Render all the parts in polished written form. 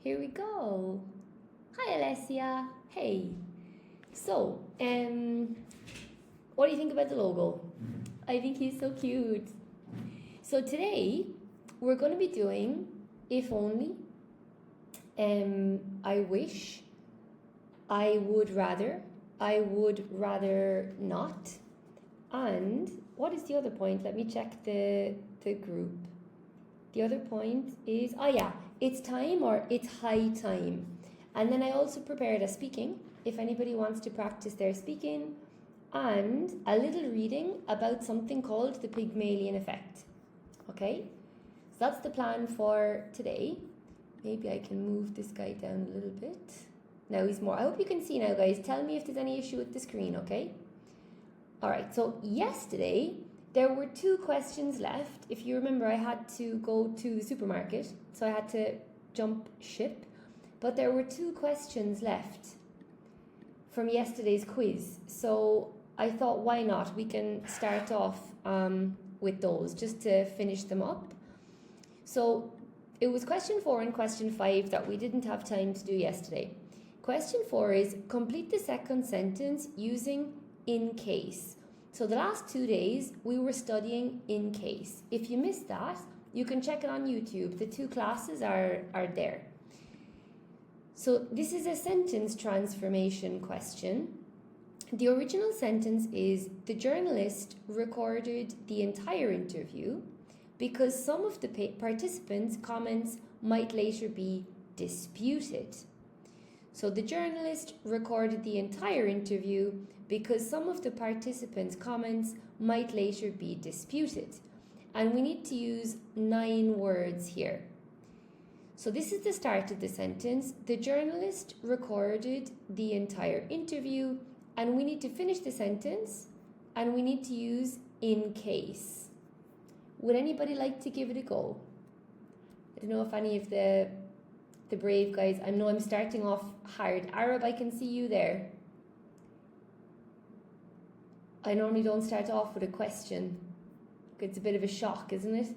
Here we go. Hi, Alessia. Hey. So, what do you think about the logo? I think he's so cute. So today, we're going to be doing if only, I wish, I would rather not, and what is the other point? Let me check the group. The other point is, it's time or it's high time. And then I also prepared a speaking, if anybody wants to practice their speaking, and a little reading about something called the Pygmalion effect. Okay? So that's the plan for today. Maybe I can move this guy down a little bit. Now he's more. I hope you can see now, guys. Tell me if there's any issue with the screen, okay? All right, so yesterday, there were 2 questions left. If you remember, I had to go to the supermarket, so I had to jump ship. But there were 2 questions left from yesterday's quiz. So I thought, why not? We can start off with those, just to finish them up. So it was question 4 and question 5 that we didn't have time to do yesterday. Question 4 is, complete the second sentence using in case. So the last 2 days, we were studying in case. If you missed that, you can check it on YouTube. The 2 classes are there. So this is a sentence transformation question. The original sentence is, the journalist recorded the entire interview because some of the participants' comments might later be disputed. So the journalist recorded the entire interview because some of the participants' comments might later be disputed. And we need to use 9 words here. So this is the start of the sentence. The journalist recorded the entire interview, and we need to finish the sentence, and we need to use in case. Would anybody like to give it a go? I don't know if any of the brave guys, I know I'm starting off hard. Arab, I can see you there. I normally don't start off with a question. It's a bit of a shock, isn't it?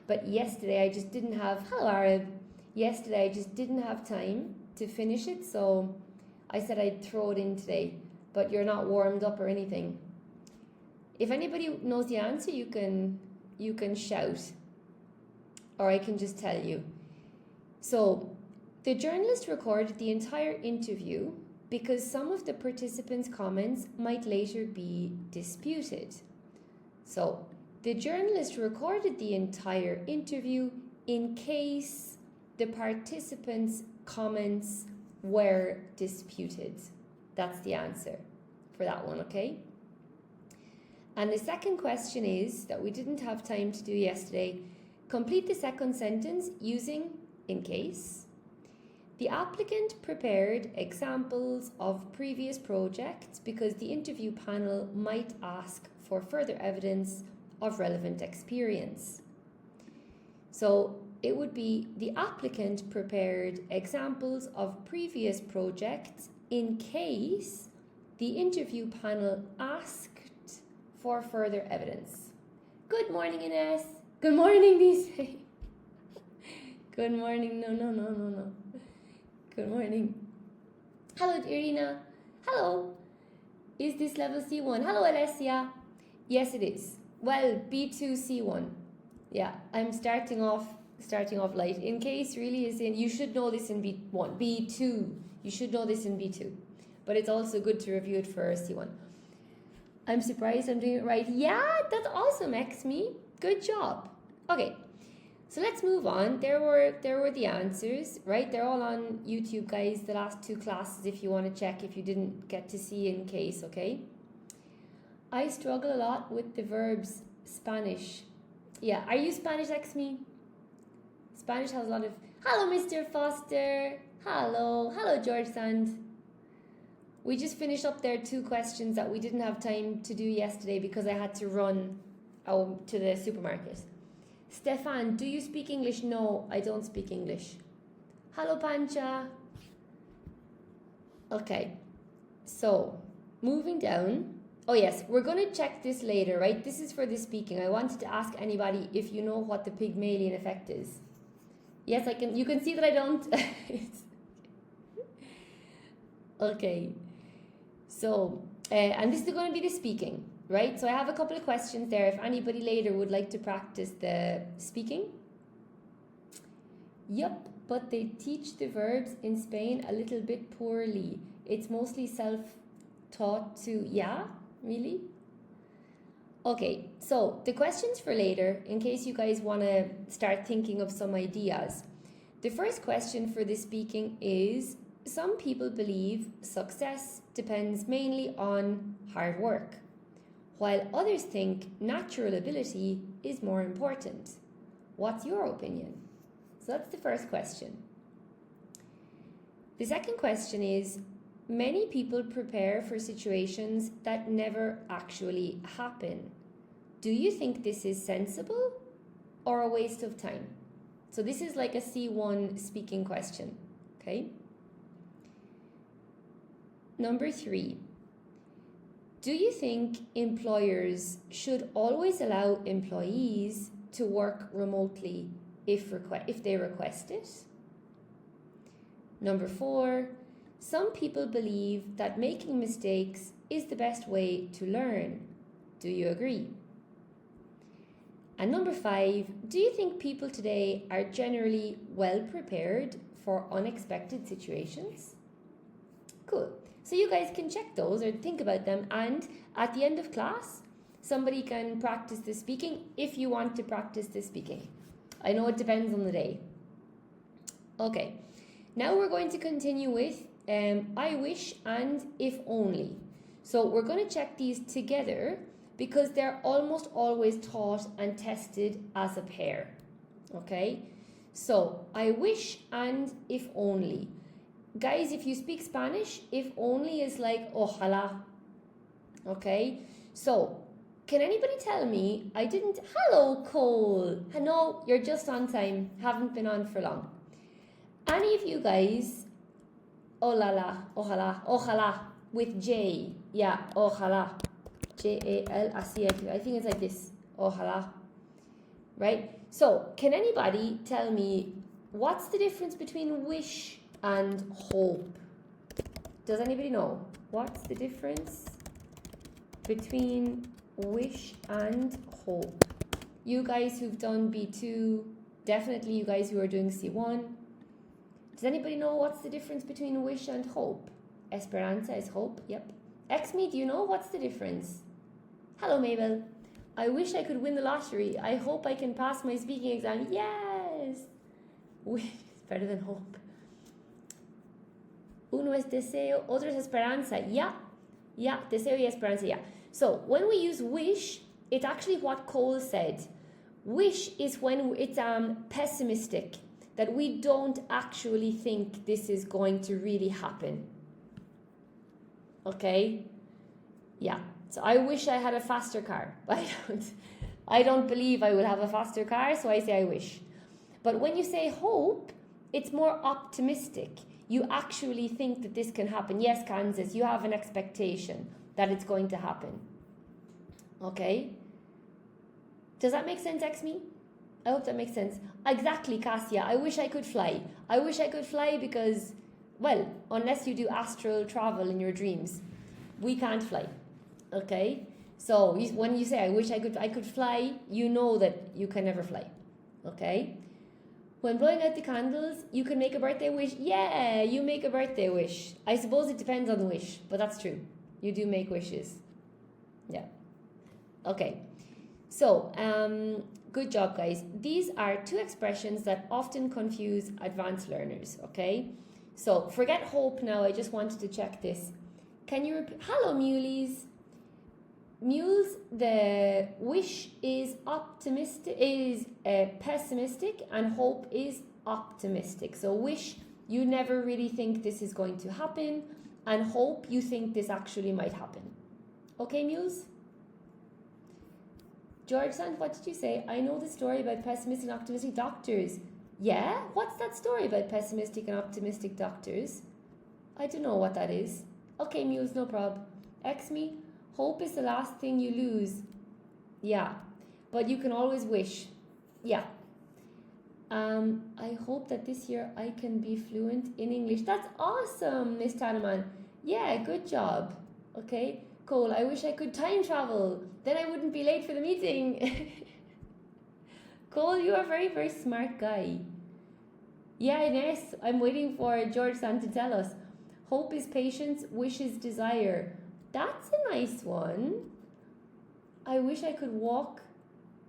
But yesterday I just didn't have, hello Arab. Yesterday I just didn't have time to finish it, so I said I'd throw it in today. But you're not warmed up or anything. If anybody knows the answer, you can shout. Or I can just tell you. So, the journalist recorded the entire interview because some of the participants' comments might later be disputed. So, the journalist recorded the entire interview in case the participants' comments were disputed. That's the answer for that one, okay? And the second question is, that we didn't have time to do yesterday, complete the second sentence using in case. The applicant prepared examples of previous projects because the interview panel might ask for further evidence of relevant experience. So it would be, the applicant prepared examples of previous projects in case the interview panel asked for further evidence. Good morning, Ines. Good morning, Lisa. Good morning. No. Good morning. Hello, Irina. Hello. Is this level C1? Hello, Alessia. Yes, it is. Well, B2 C1. Yeah, I'm starting off light. In case really is in, you should know this in B1. B2. You should know this in B2. But it's also good to review it for C1. I'm surprised I'm doing it right. Yeah, that's awesome, Xme. Good job. Okay. So let's move on. There were the answers, right? They're all on YouTube, guys, the last 2 classes if you want to check if you didn't get to see in case, okay? I struggle a lot with the verbs Spanish. Yeah, are you Spanish, Xme? Spanish has a lot of... Hello, Mr. Foster. Hello, George Sand. We just finished up there 2 questions that we didn't have time to do yesterday because I had to run to the supermarket. Stefan, do you speak English? No, I don't speak English. Hello, Pancha. Okay, so moving down. Oh yes, we're going to check this later, right? This is for the speaking. I wanted to ask anybody if you know what the Pygmalion effect is. Yes, I can. You can see that I don't. Okay. So, and this is going to be the speaking, right? So I have a couple of questions there. If anybody later would like to practice the speaking. Yep, but they teach the verbs in Spain a little bit poorly. It's mostly self-taught too. Yeah, really? Okay, so the questions for later, in case you guys want to start thinking of some ideas. The first question for the speaking is, some people believe success depends mainly on hard work, while others think natural ability is more important. What's your opinion? So that's the first question. The second question is, many people prepare for situations that never actually happen. Do you think this is sensible or a waste of time? So this is like a C1 speaking question, okay? Number 3, do you think employers should always allow employees to work remotely if they request it? Number 4, some people believe that making mistakes is the best way to learn. Do you agree? And number 5, do you think people today are generally well prepared for unexpected situations? Cool. So you guys can check those or think about them, and at the end of class, somebody can practice the speaking if you want to practice the speaking. I know it depends on the day. Okay, now we're going to continue with I wish and if only. So we're going to check these together because they're almost always taught and tested as a pair. Okay, so I wish and if only. Guys, if you speak Spanish, if only is like ojalá. Okay, so can anybody tell me, hello Cole, no, you're just on time, haven't been on for long. Any of you guys, ojalá, with J, yeah, ojalá, J-A-L, I think it's like this, ojalá, right? So, can anybody tell me, what's the difference between wish and hope? Does anybody know? What's the difference between wish and hope? You guys who've done B2, definitely you guys who are doing C1. Does anybody know what's the difference between wish and hope? Esperanza is hope, yep. Xme, do you know what's the difference? Hello Mabel. I wish I could win the lottery. I hope I can pass my speaking exam. Yes! Wish is better than hope. Uno es deseo, otro es esperanza. Yeah, deseo y esperanza, yeah. So when we use wish, it's actually what Cole said. Wish is when it's pessimistic, that we don't actually think this is going to really happen. Okay? Yeah. So I wish I had a faster car. I don't believe I will have a faster car, so I say I wish. But when you say hope, it's more optimistic. You actually think that this can happen. Yes, Kansas, you have an expectation that it's going to happen. Okay? Does that make sense, Xme? I hope that makes sense. Exactly, Cassia. I wish I could fly. I wish I could fly because, well, unless you do astral travel in your dreams, we can't fly. Okay? So when you say I wish I could fly, you know that you can never fly. Okay? When blowing out the candles, you can make a birthday wish. Yeah, you make a birthday wish. I suppose it depends on the wish, but that's true. You do make wishes. Yeah. Okay. So, good job, guys. These are 2 expressions that often confuse advanced learners, okay? So, forget hope now. I just wanted to check this. Can you repeat? Hello, Muleys. Mules, the wish is pessimistic and hope is optimistic. So wish, you never really think this is going to happen, and hope, you think this actually might happen. Okay, Mules? George Sand, what did you say? I know the story about pessimistic and optimistic doctors. Yeah? What's that story about pessimistic and optimistic doctors? I don't know what that is. Okay, Mules, no prob. Xme, hope is the last thing you lose. Yeah, but you can always wish. Yeah. I hope that this year I can be fluent in English. That's awesome, Miss Tanaman. Yeah, good job. Okay, Cole, I wish I could time travel. Then I wouldn't be late for the meeting. Cole, you are a very, very smart guy. Yeah, Ines, I'm waiting for George San to tell us. Hope is patience, wish is desire. That's a nice one. I wish I could walk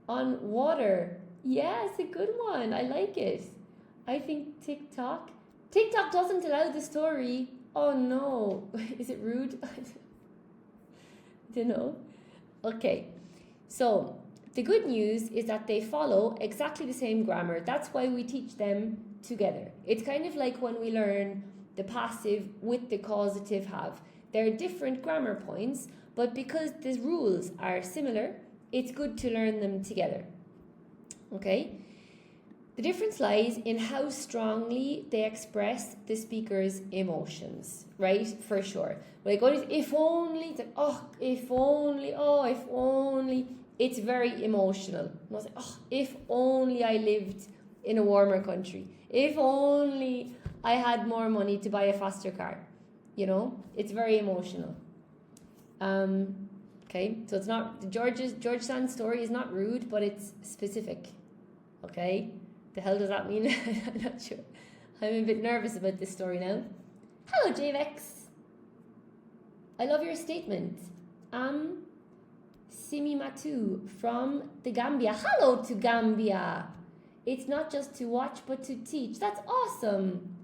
on water. Yeah, it's a good one. I like it. I think TikTok doesn't allow the story. Oh no. Is it rude? I don't know. Okay. So the good news is that they follow exactly the same grammar. That's why we teach them together. It's kind of like when we learn the passive with the causative have. They're different grammar points, but because the rules are similar, it's good to learn them together. Okay? The difference lies in how strongly they express the speaker's emotions, right? For sure. Like, if only, it's like, oh, if only, oh, if only. It's very emotional. Like, oh, if only I lived in a warmer country. If only I had more money to buy a faster car. You know, it's very emotional. Okay, so it's not, George Sand's story is not rude, but it's specific. Okay, the hell does that mean? I'm not sure. I'm a bit nervous about this story now. Hello, JVEX. I love your statement. Simi Matu from the Gambia. Hello to Gambia. It's not just to watch, but to teach. That's awesome.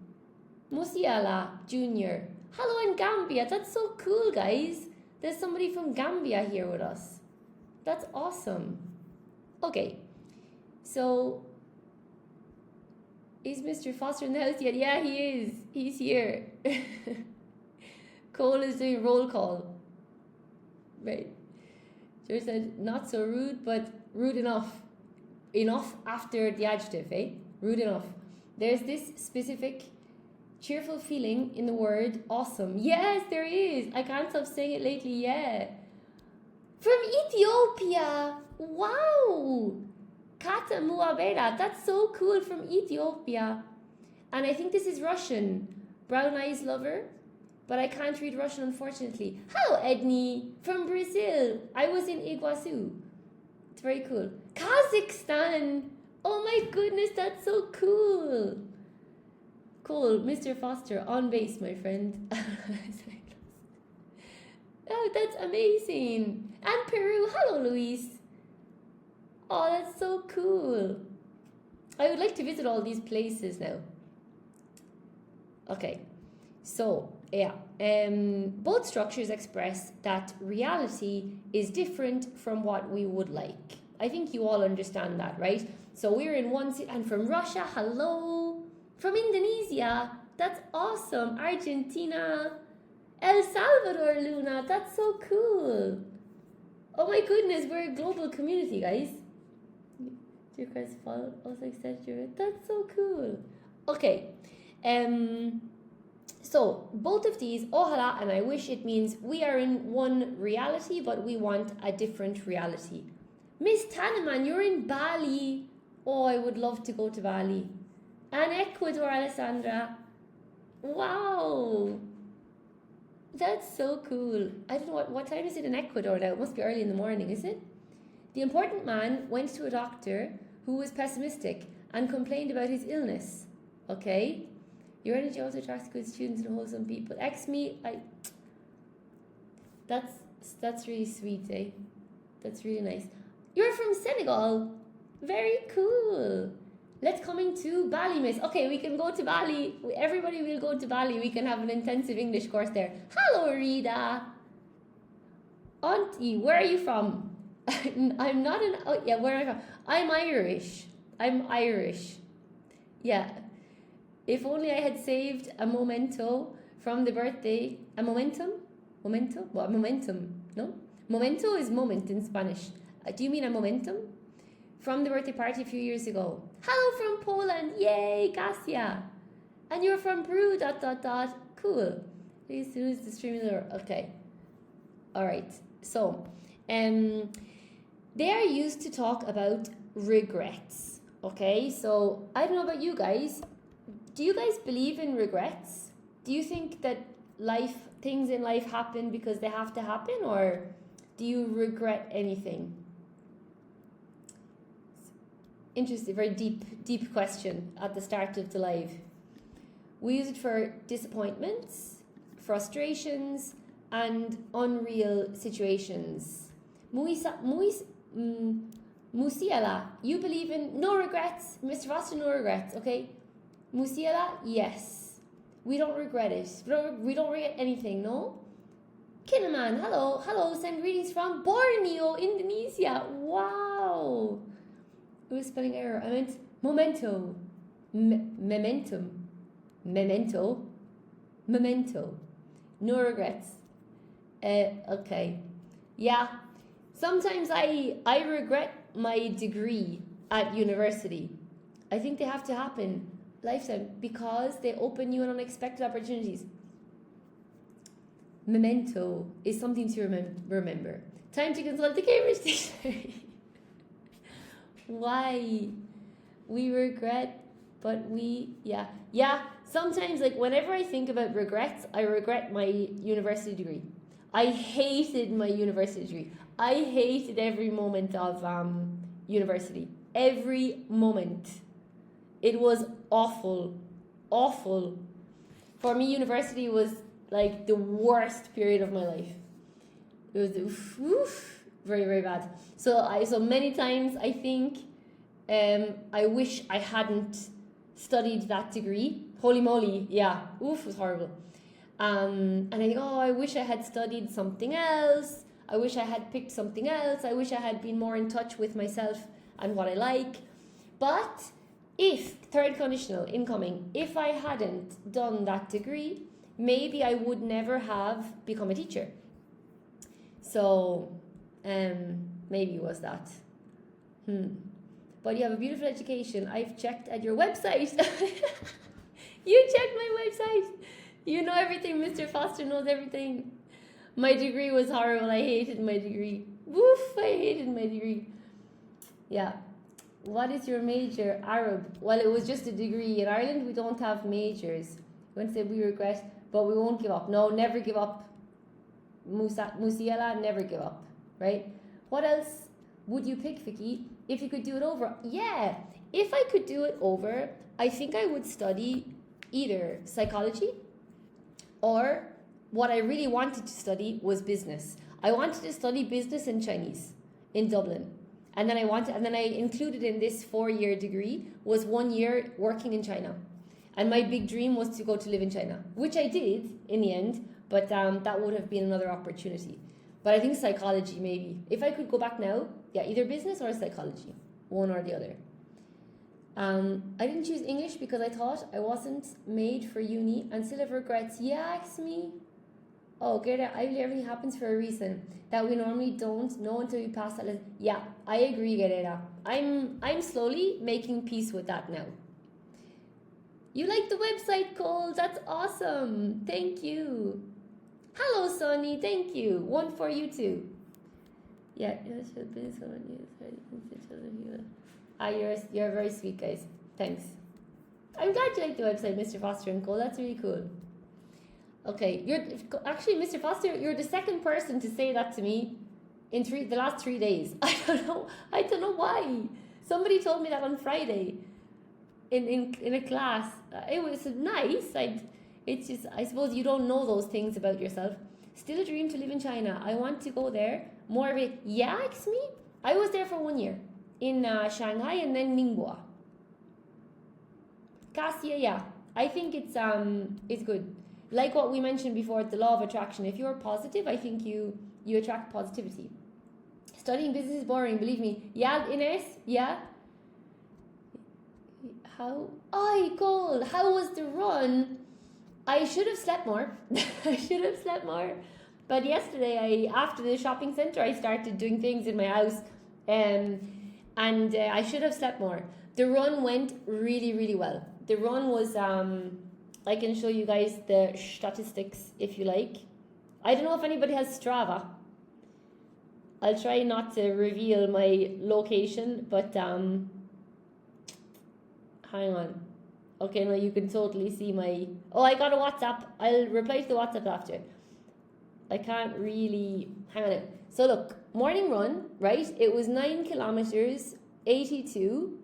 Musiala Jr. Hello in Gambia. That's so cool, guys. There's somebody from Gambia here with us. That's awesome. Okay. So, is Mr. Foster in the house yet? Yeah, he is. He's here. Cole is doing roll call. Right. George said, not so rude, but rude enough. Enough after the adjective, eh? Rude enough. There's this specific cheerful feeling in the word awesome. Yes, there is. I can't stop saying it lately, yeah. From Ethiopia. Wow. Kata Muabera. That's so cool, from Ethiopia. And I think this is Russian. Brown eyes lover. But I can't read Russian, unfortunately. Hello, Edney. From Brazil. I was in Iguazu. It's very cool. Kazakhstan. Oh my goodness, that's so cool. Cool, Mr. Foster, on base, my friend. Oh, that's amazing. And Peru. Hello, Luis. Oh, that's so cool. I would like to visit all these places now. Okay, so, yeah. Both structures express that reality is different from what we would like. I think you all understand that, right? So we're in one city, and from Russia, hello. From Indonesia, that's awesome. Argentina, El Salvador, Luna, that's so cool. Oh my goodness, we're a global community, guys. Dear Christ, also accept your. That's so cool. Okay, so both of these, ojalá and I wish, it means we are in one reality, but we want a different reality. Miss Taneman, you're in Bali. Oh, I would love to go to Bali. And Ecuador, Alessandra. Wow. That's so cool. I don't know, what time is it in Ecuador now? It must be early in the morning, is it? The important man went to a doctor who was pessimistic and complained about his illness. Okay? Your energy also attracts good students and wholesome people. That's really sweet, eh? That's really nice. You're from Senegal. Very cool. Let's coming to Bali, miss. Okay, we can go to Bali. Everybody will go to Bali. We can have an intensive English course there. Hello, Rita. Auntie, where are you from? I'm not an... Oh, yeah, where am I from? I'm Irish. Yeah. If only I had saved a memento from the birthday. A momentum? Memento? What, momentum? No? Memento is moment in Spanish. Do you mean a momentum? From the birthday party a few years ago. Hello from Poland. Yay, Kasia. And you're from Peru, ... Cool. Please, who's the streaming? Okay. All right. So, they are used to talk about regrets. Okay, so I don't know about you guys. Do you guys believe in regrets? Do you think that things in life happen because they have to happen, or do you regret anything? Interesting, very deep question at the start of the live. We use it for disappointments, frustrations, and unreal situations. Musiala, you believe in no regrets? Mr. Foster, no regrets, okay? Musiala, yes. We don't regret it. We don't regret anything, no? Kinnaman, hello, send greetings from Borneo, Indonesia. Wow. It was spelling error. I meant memento. Memento. No regrets. Okay. Yeah. Sometimes I regret my degree at university. I think they have to happen lifetime because they open you on unexpected opportunities. Memento is something to remember. Time to consult the Cambridge Dictionary. Why? We regret, but yeah. Sometimes, like, whenever I think about regrets, I regret my university degree. I hated my university degree. I hated every moment of university. Every moment. It was awful. For me, university was like the worst period of my life. It was very, very bad. So many times I think I wish I hadn't studied that degree. Holy moly, yeah, it was horrible. And I think, I wish I had studied something else. I wish I had picked something else. I wish I had been more in touch with myself and what I like. But third conditional, incoming, if I hadn't done that degree, maybe I would never have become a teacher. So, maybe it was that. But you have a beautiful education. I've checked at your website. You checked my website. You know everything. Mr. Foster knows everything. My degree was horrible. I hated my degree. I hated my degree. Yeah. What is your major? Arab. Well, it was just a degree. In Ireland, we don't have majors. We won't say we regret, but we won't give up. No, never give up. Musiala, never give up. Right? What else would you pick, Vikki, if you could do it over? Yeah. If I could do it over, I think I would study either psychology, or what I really wanted to study was business. I wanted to study business and Chinese in Dublin. And then I included in this 4-year degree was 1 year working in China. And my big dream was to go to live in China, which I did in the end, but that would have been another opportunity. But I think psychology, maybe. If I could go back now, yeah, either business or psychology, one or the other. I didn't choose English because I thought I wasn't made for uni and still have regrets. Yeah, ask me. Oh, Gerda, I believe everything happens for a reason that we normally don't know until we pass that. Yeah, I agree, Gerda. I'm slowly making peace with that now. You like the website, Cole? That's awesome. Thank you. Hello, Sonny. Thank you. One for you too. Yeah, you're very sweet, guys. Thanks. I'm glad you like the website, Mr. Foster and Cole. That's really cool. Okay, Mr. Foster, you're the second person to say that to me in the last 3 days. I don't know why. Somebody told me that on Friday in a class. It was nice. It's just, I suppose you don't know those things about yourself. Still a dream to live in China. I want to go there. More of it. Yeah, ask me. I was there for 1 year in Shanghai and then Ningbo. Cassia, yeah. I think it's good. Like what we mentioned before, the law of attraction. If you're positive, I think you attract positivity. Studying business is boring, believe me. Yeah, Ines? Yeah? How was the run? I should have slept more. But yesterday, after the shopping centre, I started doing things in my house. And I should have slept more. The run went really, really well. The run was... I can show you guys the statistics if you like. I don't know if anybody has Strava. I'll try not to reveal my location, but Hang on. Okay, no, you can totally see my... Oh, I got a WhatsApp. I'll reply to the WhatsApp after. I can't really... Hang on. So look, morning run, right? It was 9 kilometers, 82.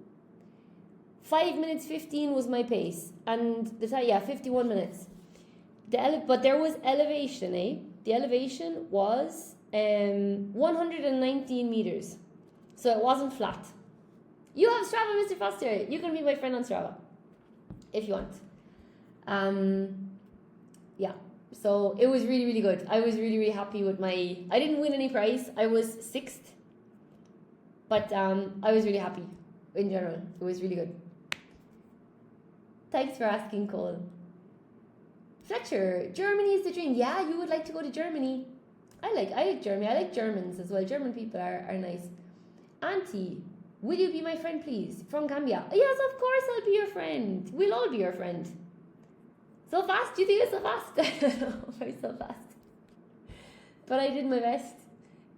5 minutes 15 was my pace. And the time, 51 minutes. But there was elevation, eh? The elevation was 119 meters. So it wasn't flat. You have Strava, Mr. Foster. You can be my friend on Strava if you want. So it was really, really good. I was really, really happy with my... I didn't win any prize. I was 6th. But I was really happy in general. It was really good. Thanks for asking, Cole. Fletcher, Germany is the dream. Yeah, you would like to go to Germany. I like Germany. I like Germans as well. German people are nice. Auntie, will you be my friend, please? From Gambia. Yes, of course I'll be your friend. We'll all be your friend. So fast? Do you think it's so fast? I don't know if I'm so fast. But I did my best.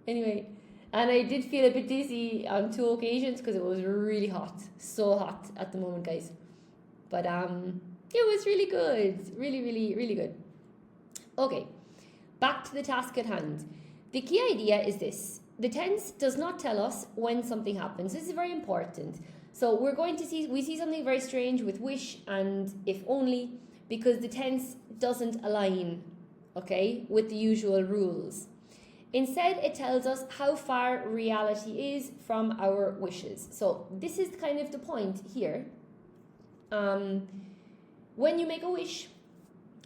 Anyway. And I did feel a bit dizzy on 2 occasions because it was really hot. So hot at the moment, guys. But it was really good. Really, really, really good. Okay. Back to the task at hand. The key idea is this. The tense does not tell us when something happens. This is very important. So we see something very strange with wish and if only, because the tense doesn't align, okay, with the usual rules. Instead, it tells us how far reality is from our wishes. So this is kind of the point here. When you make a wish,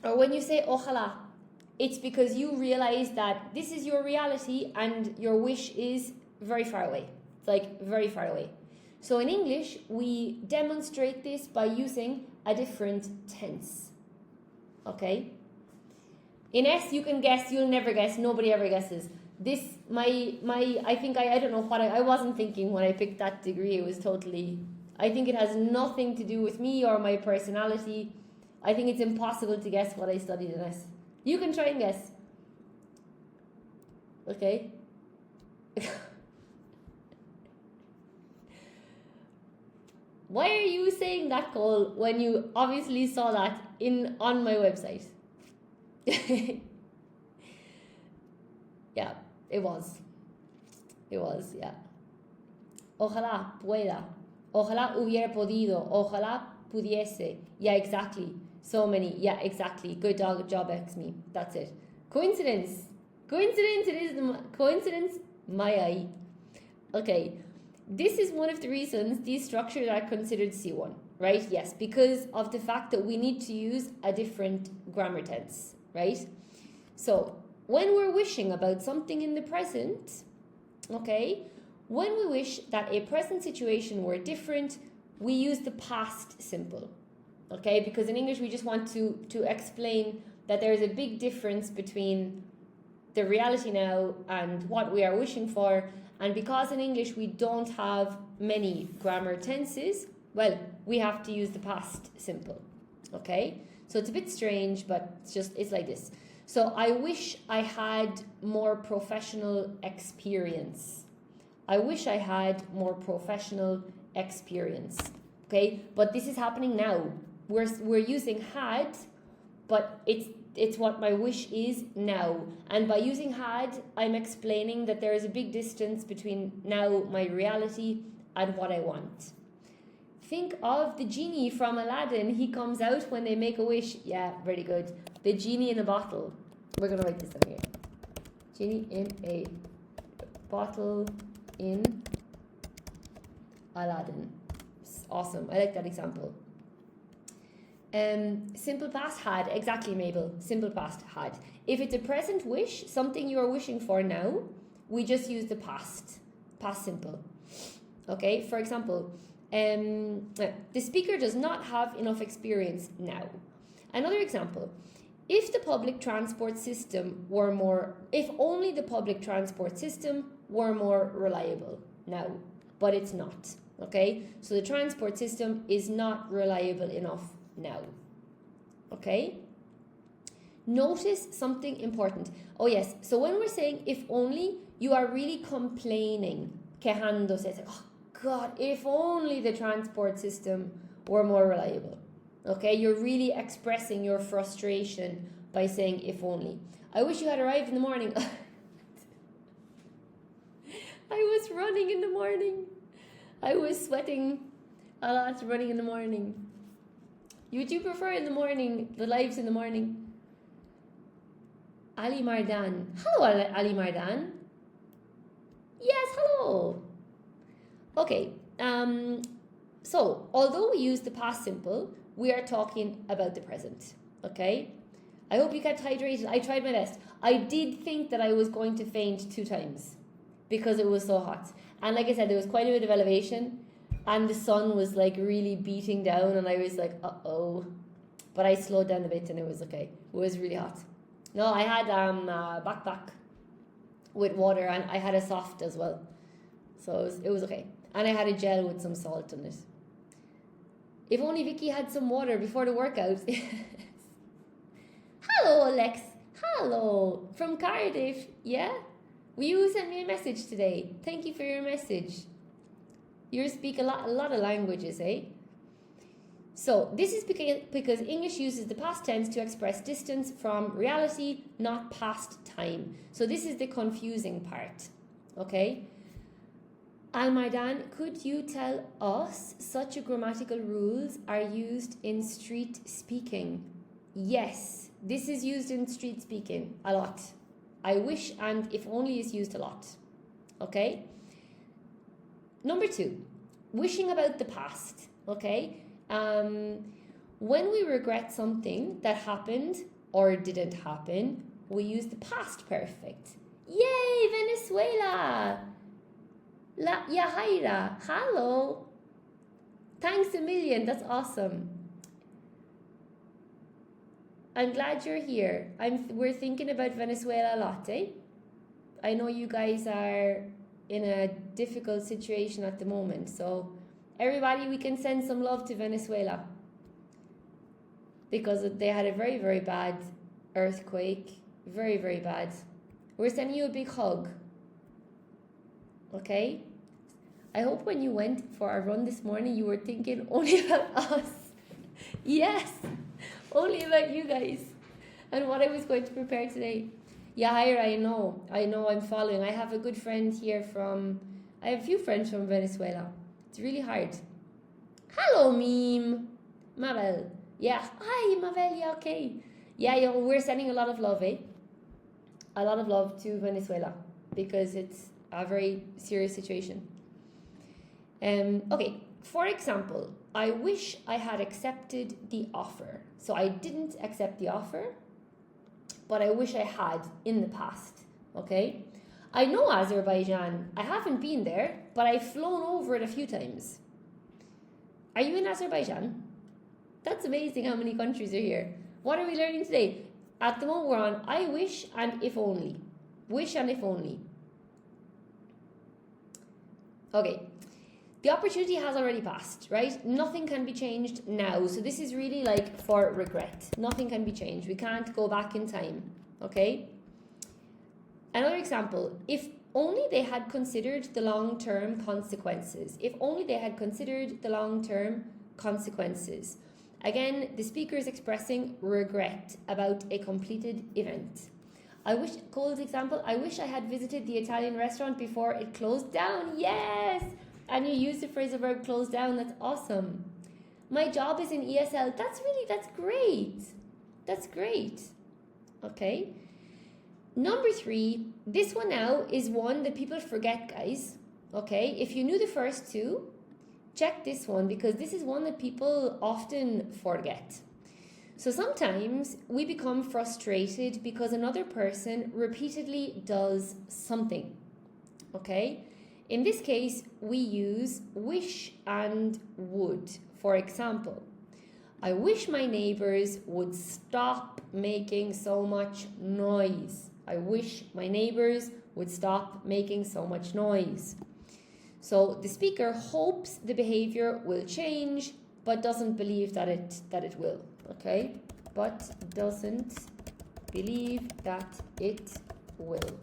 or when you say ojalá, it's because you realize that this is your reality and your wish is very far away. It's like very far away. So in English, we demonstrate this by using a different tense. Okay? In S, you can guess, you'll never guess, nobody ever guesses. This, I think I don't know what I wasn't thinking when I picked that degree. It was totally, I think it has nothing to do with me or my personality. I think it's impossible to guess what I studied in S. You can try and guess. Okay? Why are you saying that, Cole, when you obviously saw that on my website? Yeah, it was. It was, yeah. Ojalá pueda. Ojalá hubiera podido. Ojalá pudiese. Yeah, exactly. So many. Yeah, exactly. Good job, me. That's it. Coincidence. Coincidence. It is coincidence. My eye. Okay. This is one of the reasons these structures are considered C1, right? Yes, because of the fact that we need to use a different grammar tense, right? So when we're wishing about something in the present, okay, when we wish that a present situation were different, we use the past simple, okay? Because in English, we just want to explain that there is a big difference between the reality now and what we are wishing for. And because in English we don't have many grammar tenses, well, we have to use the past simple, okay? So it's a bit strange, but it's like this. So I wish I had more professional experience. I wish I had more professional experience, okay? But this is happening now. We're using had, but it's what my wish is now. And by using had, I'm explaining that there is a big distance between now, my reality, and what I want. Think of the genie from Aladdin. He comes out when they make a wish. Yeah, very good. The genie in a bottle. We're going to write this down here. Genie in a bottle in Aladdin. Awesome. I like that example. Simple past had. Exactly, Mabel. Simple past had. If it's a present wish, something you are wishing for now, we just use the past simple. Okay, for example, the speaker does not have enough experience now. Another example, if only the public transport system were more reliable now, but it's not. Okay, so the transport system is not reliable enough now. Okay, notice something important. Oh yes, so when we're saying if only, you are really complaining, quejándose, like, oh God, if only the transport system were more reliable. Okay, you're really expressing your frustration by saying if only. I wish you had arrived in the morning. I was running in the morning. I was sweating a lot running in the morning. Would you prefer in the morning, the lives in the morning? Ali Mardan. Hello, Ali Mardan. Yes, hello. Okay, so although we use the past simple, we are talking about the present, okay? I hope you kept hydrated. I tried my best. I did think that I was going to faint 2 times because it was so hot. And like I said, there was quite a bit of elevation and the sun was like really beating down and I was like, uh-oh. But I slowed down a bit and it was okay. It was really hot. No, I had a backpack with water and I had a soft as well. So it was okay. And I had a gel with some salt in it. If only Vikki had some water before the workout. Hello, Alex. Hello. From Cardiff. Yeah? Will you send me a message today? Thank you for your message. You speak a lot of languages, eh? So this is because English uses the past tense to express distance from reality, not past time. So this is the confusing part. Okay? Al-Maidan, could you tell us such grammatical rules are used in street speaking? Yes, this is used in street speaking a lot. I wish and if only is used a lot. Okay? Number 2, wishing about the past. Okay? When we regret something that happened or didn't happen, we use the past perfect. Yay, Venezuela! La Yahaira, hello. Thanks a million, that's awesome. I'm glad you're here. We're thinking about Venezuela a lot, eh? I know you guys are in a difficult situation at the moment, so everybody, we can send some love to Venezuela because they had a very, very bad earthquake. Very, very bad. We're sending you a big hug. Okay? I hope when you went for a run this morning, you were thinking only about us. Yes, only about you guys and what I was going to prepare today. Yeah, Ira, I know, I'm following. I have a good friend here I have a few friends from Venezuela. It's really hard. Hello, Meme. Mabel. Yeah, hi, Mabel, yeah, okay. Yeah, we're sending a lot of love, eh? A lot of love to Venezuela because it's a very serious situation. Okay, for example, I wish I had accepted the offer. So I didn't accept the offer, but I wish I had in the past, okay? I know Azerbaijan. I haven't been there, but I've flown over it a few times. Are you in Azerbaijan? That's amazing how many countries are here. What are we learning today? At the moment we're on I wish and if only. Wish and if only. Okay. The opportunity has already passed, right? Nothing can be changed now. So this is really like for regret. Nothing can be changed. We can't go back in time, okay? Another example, if only they had considered the long-term consequences. If only they had considered the long-term consequences. Again, the speaker is expressing regret about a completed event. Cole's example, I wish I had visited the Italian restaurant before it closed down. Yes! And you use the phrasal verb close down. That's awesome. My job is in ESL. That's great. That's great. Okay. Number 3, this one now is one that people forget, guys. Okay. If you knew the first 2, check this one because this is one that people often forget. So sometimes we become frustrated because another person repeatedly does something. Okay. In this case, we use wish and would. For example, I wish my neighbors would stop making so much noise. I wish my neighbors would stop making so much noise. So the speaker hopes the behavior will change, but doesn't believe that it will. Okay? But doesn't believe that it will.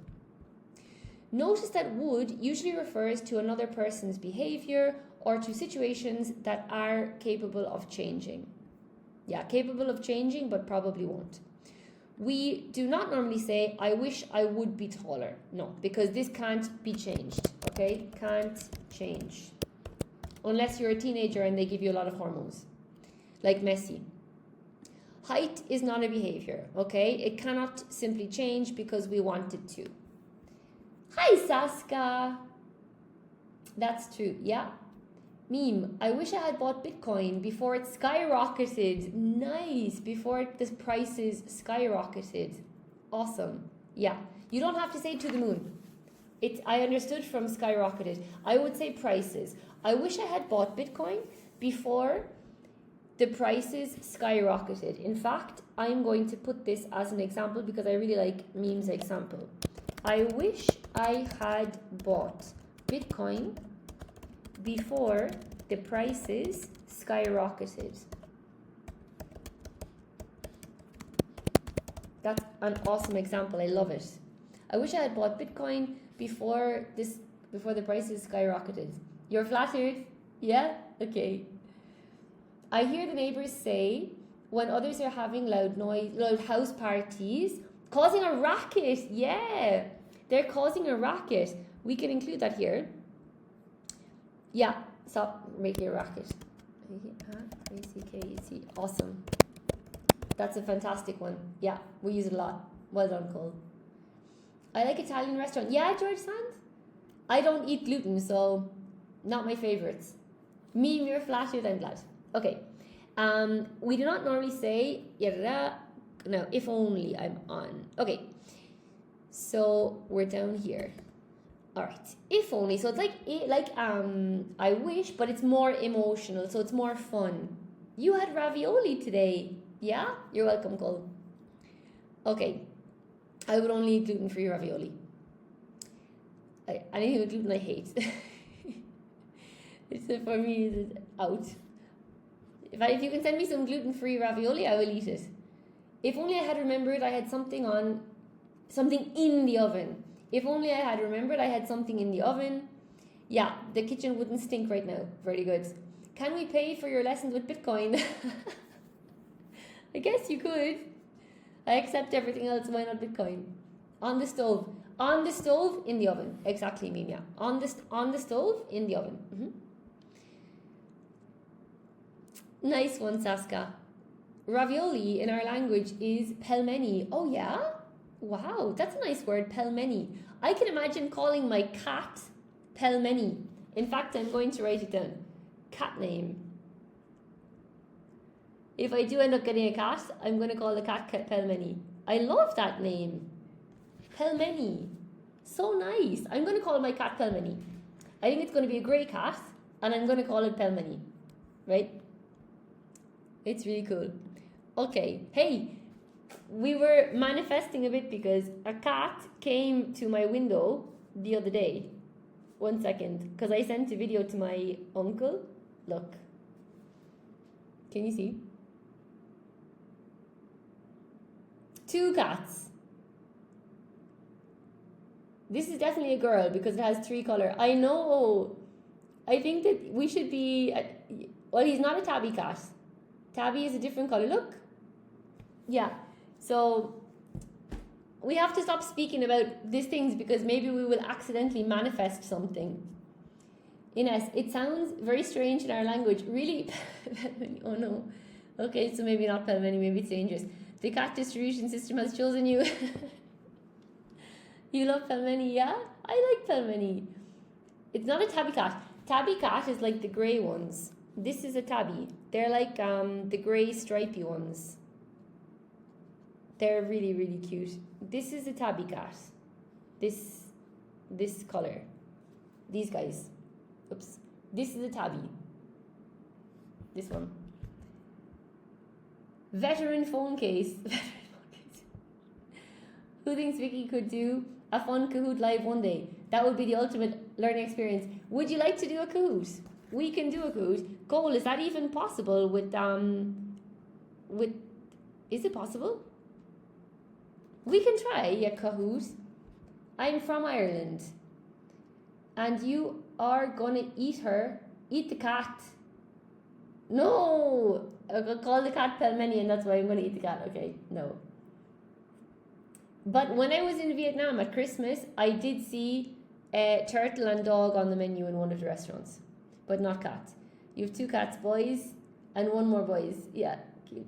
Notice that would usually refers to another person's behavior or to situations that are capable of changing. Yeah, capable of changing, but probably won't. We do not normally say, I wish I would be taller. No, because this can't be changed, okay? Can't change. Unless you're a teenager and they give you a lot of hormones, like Messi. Height is not a behavior, okay? It cannot simply change because we want it to. Hi, Saska. That's true, yeah. Meme, I wish I had bought Bitcoin before it skyrocketed. Nice, before the prices skyrocketed. Awesome. Yeah, you don't have to say to the moon. I understood from skyrocketed. I would say prices. I wish I had bought Bitcoin before the prices skyrocketed. In fact, I'm going to put this as an example because I really like memes example. I wish I had bought Bitcoin before the prices skyrocketed. That's an awesome example. I love it. I wish I had bought Bitcoin before the prices skyrocketed. You're flattered? Yeah? Okay. I hear the neighbors say when others are having loud house parties, causing a racket. Yeah, they're causing a racket. We can include that here. Yeah, stop making a racket. A-C-K-E-C. Awesome. That's a fantastic one. Yeah, we use it a lot. Well done, Cole. I like Italian restaurant. Yeah, George Sand. I don't eat gluten, so not my favorites. Me, you're flattered, I'm glad. Okay. We do not normally say, no, if only I'm on. Okay. So we're down here. All right, if only. So it's like I wish, but it's more emotional, so it's more fun. You had ravioli today. Yeah? You're welcome, Cole. Okay. I would only eat gluten-free ravioli. Anything with gluten I hate. For me, it's out. If you can send me some gluten-free ravioli, I will eat it. If only I had remembered I had something in the oven. If only I had remembered I had something in the oven. Yeah, the kitchen wouldn't stink right now. Very good. Can we pay for your lessons with Bitcoin? I guess you could. I accept everything else. Why not Bitcoin? On the stove. On the stove, in the oven. Exactly, Mimia. On the stove, in the oven. Mm-hmm. Nice one, Saska. Ravioli in our language is pelmeni. Oh, yeah? Wow, that's a nice word, pelmeni. I can imagine calling my cat pelmeni. In fact, I'm going to write it down. Cat name. If I do end up getting a cat, I'm going to call the cat pelmeni. I love that name. Pelmeni. So nice. I'm going to call my cat pelmeni. I think it's going to be a grey cat, and I'm going to call it pelmeni. Right? It's really cool. Okay. Hey, we were manifesting a bit because a cat came to my window the other day. 1 second. Because I sent a video to my uncle. Look. Can you see? 2 cats. This is definitely a girl because it has 3 color. I know. I think that we should be... well, he's not a tabby cat. Tabby is a different color. Look. Yeah. So we have to stop speaking about these things because maybe we will accidentally manifest something. Ines, it sounds very strange in our language. Really? Oh no. Okay, so maybe not pelmeni, maybe it's dangerous. The cat distribution system has chosen you. You love pelmeni, yeah? I like pelmeni. It's not a tabby cat. Tabby cat is like the grey ones. This is a tabby. They're like the grey stripy ones. They're really, really cute. This is a tabby cat. This color. These guys. Oops. This is a tabby. This one. Veteran phone case. Who thinks Vikki could do a fun Kahoot live one day? That would be the ultimate learning experience. Would you like to do a Kahoot? We can do a Kahoot. Cole, is that even possible with is it possible? We can try a Kahoot. I'm from Ireland. And you are gonna eat her Eat the cat. No! I'll call the cat Pygmalion, that's why I'm going to eat the cat. Okay, no. But when I was in Vietnam at Christmas, I did see turtle and dog on the menu in one of the restaurants. But not cat. You have 2 cats, boys, and 1 more boys. Yeah, cute.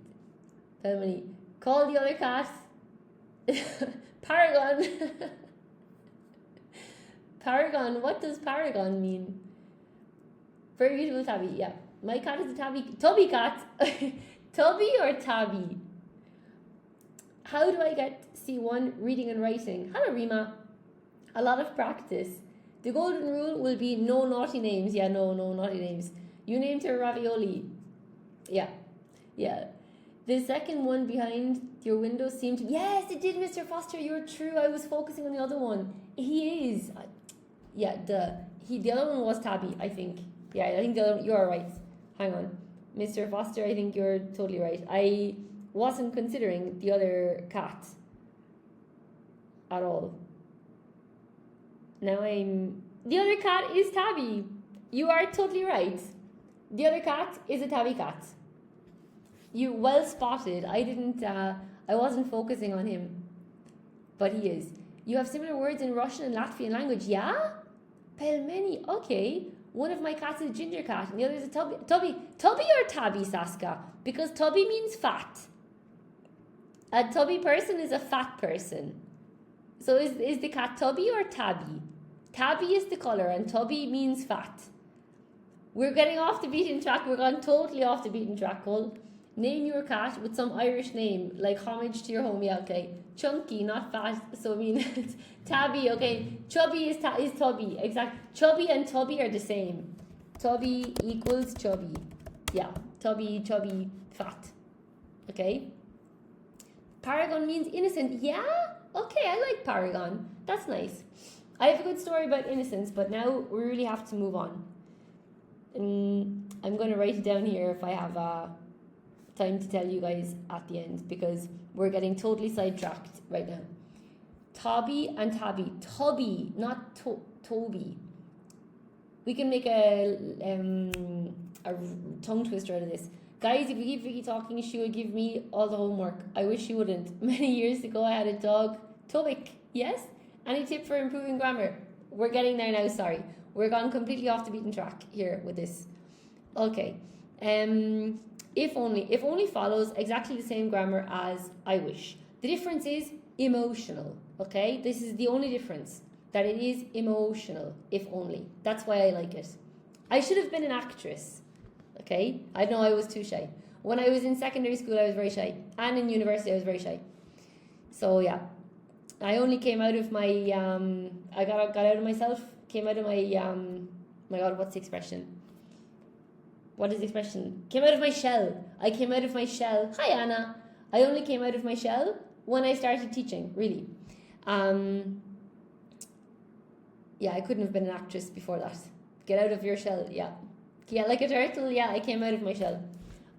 Pygmalion. Call the other cat Paragon. Paragon, what does paragon mean? Very beautiful tabby, yeah. My cat is a tubby cat. Tubby or tabby? How do I get C1 reading and writing? Hello, Rima. A lot of practice. The golden rule will be no naughty names. Yeah, no naughty names. You named her Ravioli. Yeah. The second one behind your window seemed to... Yes, it did, Mr. Foster. You're true. I was focusing on the other one. He is. Yeah, the other one was tabby, I think. Yeah, I think you're right. Hang on. Mr. Foster, I think you're totally right. I wasn't considering the other cat at all. Now the other cat is Tabby. You are totally right. The other cat is a tabby cat. You well spotted. I wasn't focusing on him. But he is. You have similar words in Russian and Latvian language. Yeah? Pelmeni. Okay. One of my cats is Ginger Cat and the other is a Tubby. Tubby or Tabby, Saska? Because Tubby means fat. A tubby person is a fat person. So is the cat Tubby or Tabby? Tabby is the colour and Tubby means fat. We're getting off the beaten track. We're gone totally off the beaten track, Cole. Name your cat with some Irish name, like homage to your home. Yeah, okay. Chunky, not fat. So I mean, Tabby, okay. Chubby is Tubby. Exactly. Chubby and Tubby are the same. Tubby equals chubby. Yeah. Tubby, chubby, fat. Okay. Paragon means innocent. Yeah? Okay, I like Paragon. That's nice. I have a good story about innocence, but now we really have to move on. I'm going to write it down here if I have time to tell you guys at the end, because we're getting totally sidetracked right now. Tobby and Tabby. Tubby, not Toby. We can make a tongue twister out of this. Guys, if you keep Vikki talking, she will give me all the homework. I wish she wouldn't. Many years ago, I had a dog, Tobik. Yes? Any tip for improving grammar? We're getting there now, sorry. We're gone completely off the beaten track here with this. Okay. If only follows exactly the same grammar as I wish. The difference is emotional. Okay? This is the only difference. That it is emotional, if only. That's why I like it. I should have been an actress. Okay? I know I was too shy. When I was in secondary school, I was very shy. And in university, I was very shy. So, yeah. I only came out of my... I got out of myself. Came out of my... my God, what's the expression? What is the expression? Came out of my shell. I came out of my shell. Hi, Anna. I only came out of my shell when I started teaching, really. Yeah, I couldn't have been an actress before that. Get out of your shell, yeah. Yeah, like a turtle, yeah, I came out of my shell.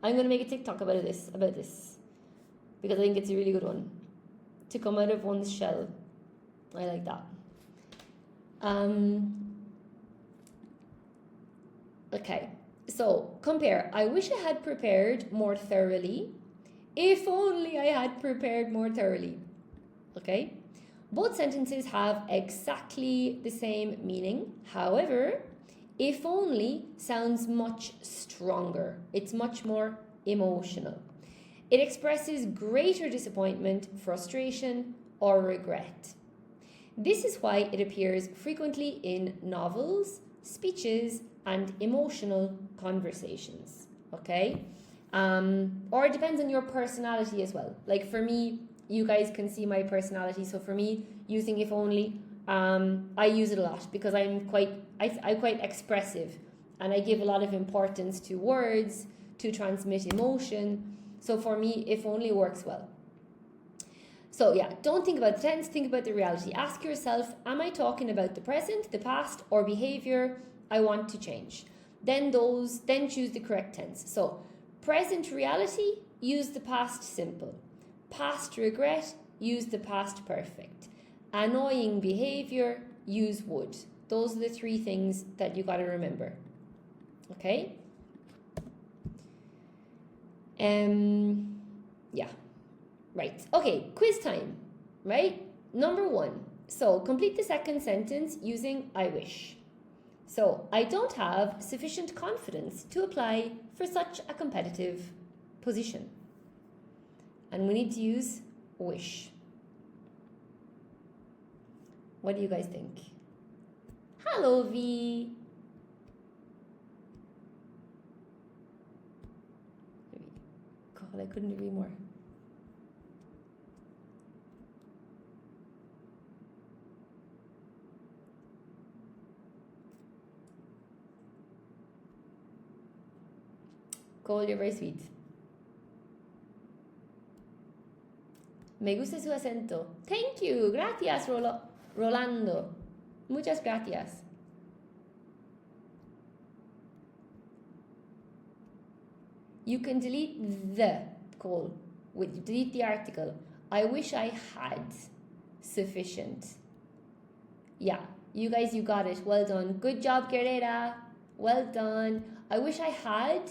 I'm going to make a TikTok about this, because I think it's a really good one. To come out of one's shell. I like that. Okay, so compare. I wish I had prepared more thoroughly. If only I had prepared more thoroughly. Okay? Both sentences have exactly the same meaning. However, if only sounds much stronger. It's much more emotional. It expresses greater disappointment, frustration, or regret. This is why it appears frequently in novels, speeches, and emotional conversations. Okay? Or it depends on your personality as well. Like for me, you guys can see my personality. So for me, using if only, I use it a lot because I'm quite expressive, and I give a lot of importance to words to transmit emotion. So for me, if only works well. So yeah, don't think about the tense, think about the reality. Ask yourself, am I talking about the present, the past, or behavior I want to change? Then choose the correct tense. So present reality, use the past simple. Past regret, use the past perfect. Annoying behavior, use would. Those are the 3 things that you got to remember. Okay? Yeah. Right. Okay, quiz time. Right? Number 1. So, complete the second sentence using I wish. So, I don't have sufficient confidence to apply for such a competitive position. And we need to use wish. What do you guys think? Hello, V. God, I couldn't agree more. Cole, you're very sweet. Me gusta su acento. Thank you. Gracias, Rolando. Muchas gracias. You can delete the, Cole. Delete the article. I wish I had sufficient. Yeah, you guys, you got it. Well done. Good job, Guerrera. Well done. I wish I had...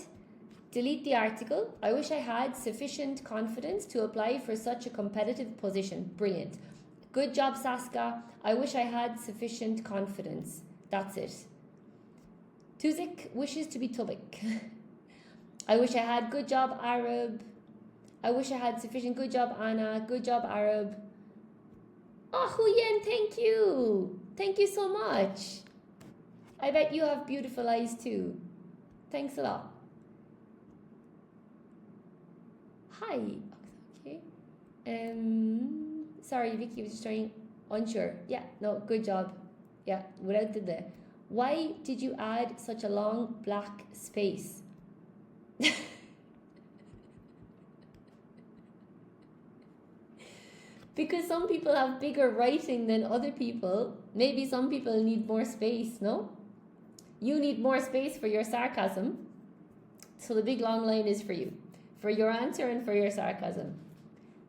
Delete the article. I wish I had sufficient confidence to apply for such a competitive position. Brilliant. Good job, Saska. I wish I had sufficient confidence. That's it. Tuzik wishes to be Tubik. I wish I had. Good job, Arab. I wish I had sufficient. Good job, Anna. Good job, Arab. Oh, Huyen, thank you. Thank you so much. I bet you have beautiful eyes too. Thanks a lot. Hi. Okay. Sorry, Vicky was just trying. Unsure. Yeah. No. Good job. Yeah. Without the there. Why did you add such a long black space? Because some people have bigger writing than other people. Maybe some people need more space. No. You need more space for your sarcasm. So the big long line is for you. For your answer and for your sarcasm.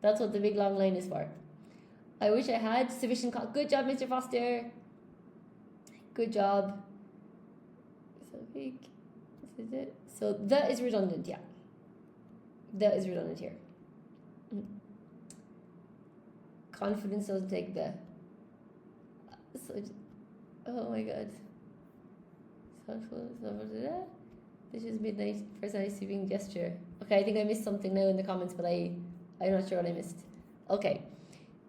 That's what the big long line is for. I wish I had sufficient... Good job, Mr. Foster. Good job. So big. This is it. So the is redundant, yeah. The is redundant here. Confidence doesn't take the... So, oh my god. This is midnight personalized sweeping gesture. Okay, I think I missed something now in the comments, but I'm not sure what I missed. Okay,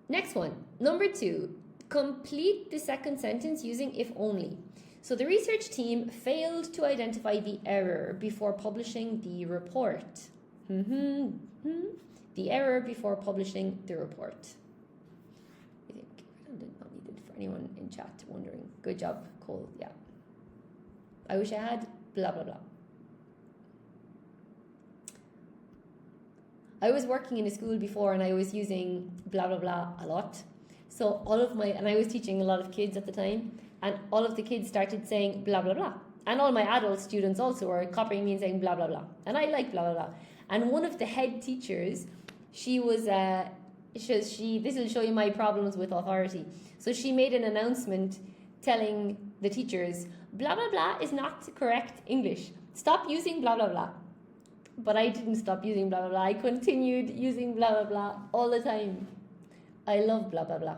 next one. Number 2, complete the second sentence using if only. So the research team failed to identify the error before publishing the report. The error before publishing the report. I think not needed for anyone in chat wondering. Good job, Cole. Yeah. I wish I had blah blah blah. I was working in a school before and I was using blah blah blah a lot. So and I was teaching a lot of kids at the time, and all of the kids started saying blah blah blah. And all my adult students also were copying me and saying blah blah blah. And I like blah blah blah. And one of the head teachers, she was this will show you my problems with authority. So she made an announcement telling the teachers, blah blah blah is not correct English. Stop using blah blah blah. But I didn't stop using blah blah blah. I continued using blah blah blah all the time. I love blah blah blah.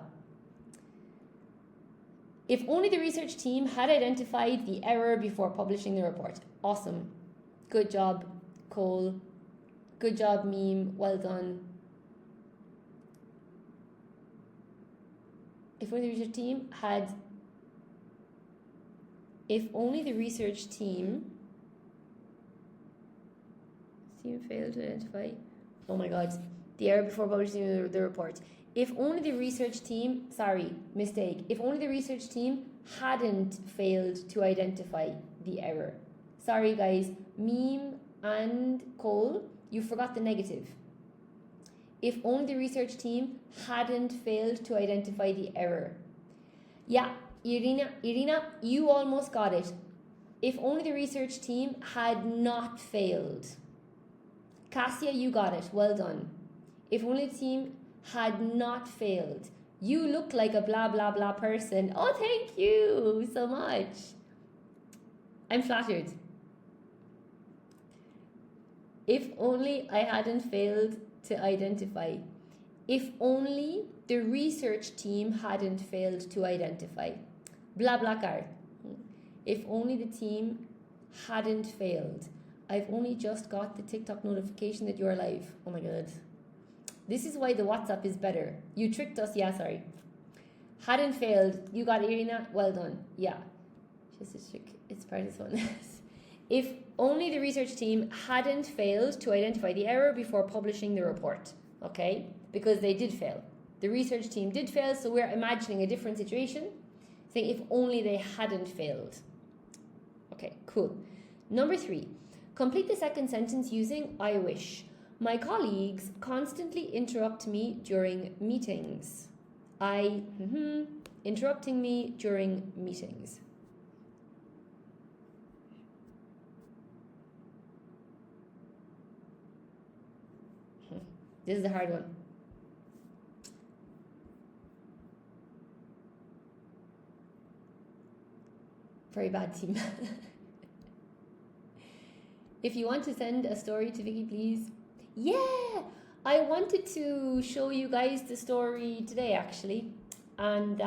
If only the research team had identified the error before publishing the report. Awesome. Good job, Cole. Good job, Meme. Well done. If only the research team had... If only the research team failed to identify... Oh my god. The error before publishing the report. If only the research team... Sorry, mistake. If only the research team hadn't failed to identify the error. Sorry, guys. Meme and Cole, you forgot the negative. If only the research team hadn't failed to identify the error. Yeah, Irina, you almost got it. If only the research team had not failed. Cassia, you got it. Well done. If only the team had not failed. You look like a blah, blah, blah person. Oh, thank you so much. I'm flattered. If only I hadn't failed to identify. If only the research team hadn't failed to identify. Blah, blah, car. If only the team hadn't failed. I've only just got the TikTok notification that you're live. Oh my God. This is why the WhatsApp is better. You tricked us. Yeah, sorry. Hadn't failed. You got it, Irina. Well done. Yeah. Just a trick. It's part of this one. If only the research team hadn't failed to identify the error before publishing the report. Okay? Because they did fail. The research team did fail, so we're imagining a different situation. Saying if only they hadn't failed. Okay, cool. Number 3. Complete the second sentence using I wish. My colleagues constantly interrupt me during meetings. Interrupting me during meetings. This is the hard one. Very bad team. If you want to send a story to Vikki, please. Yeah, I wanted to show you guys the story today, actually. And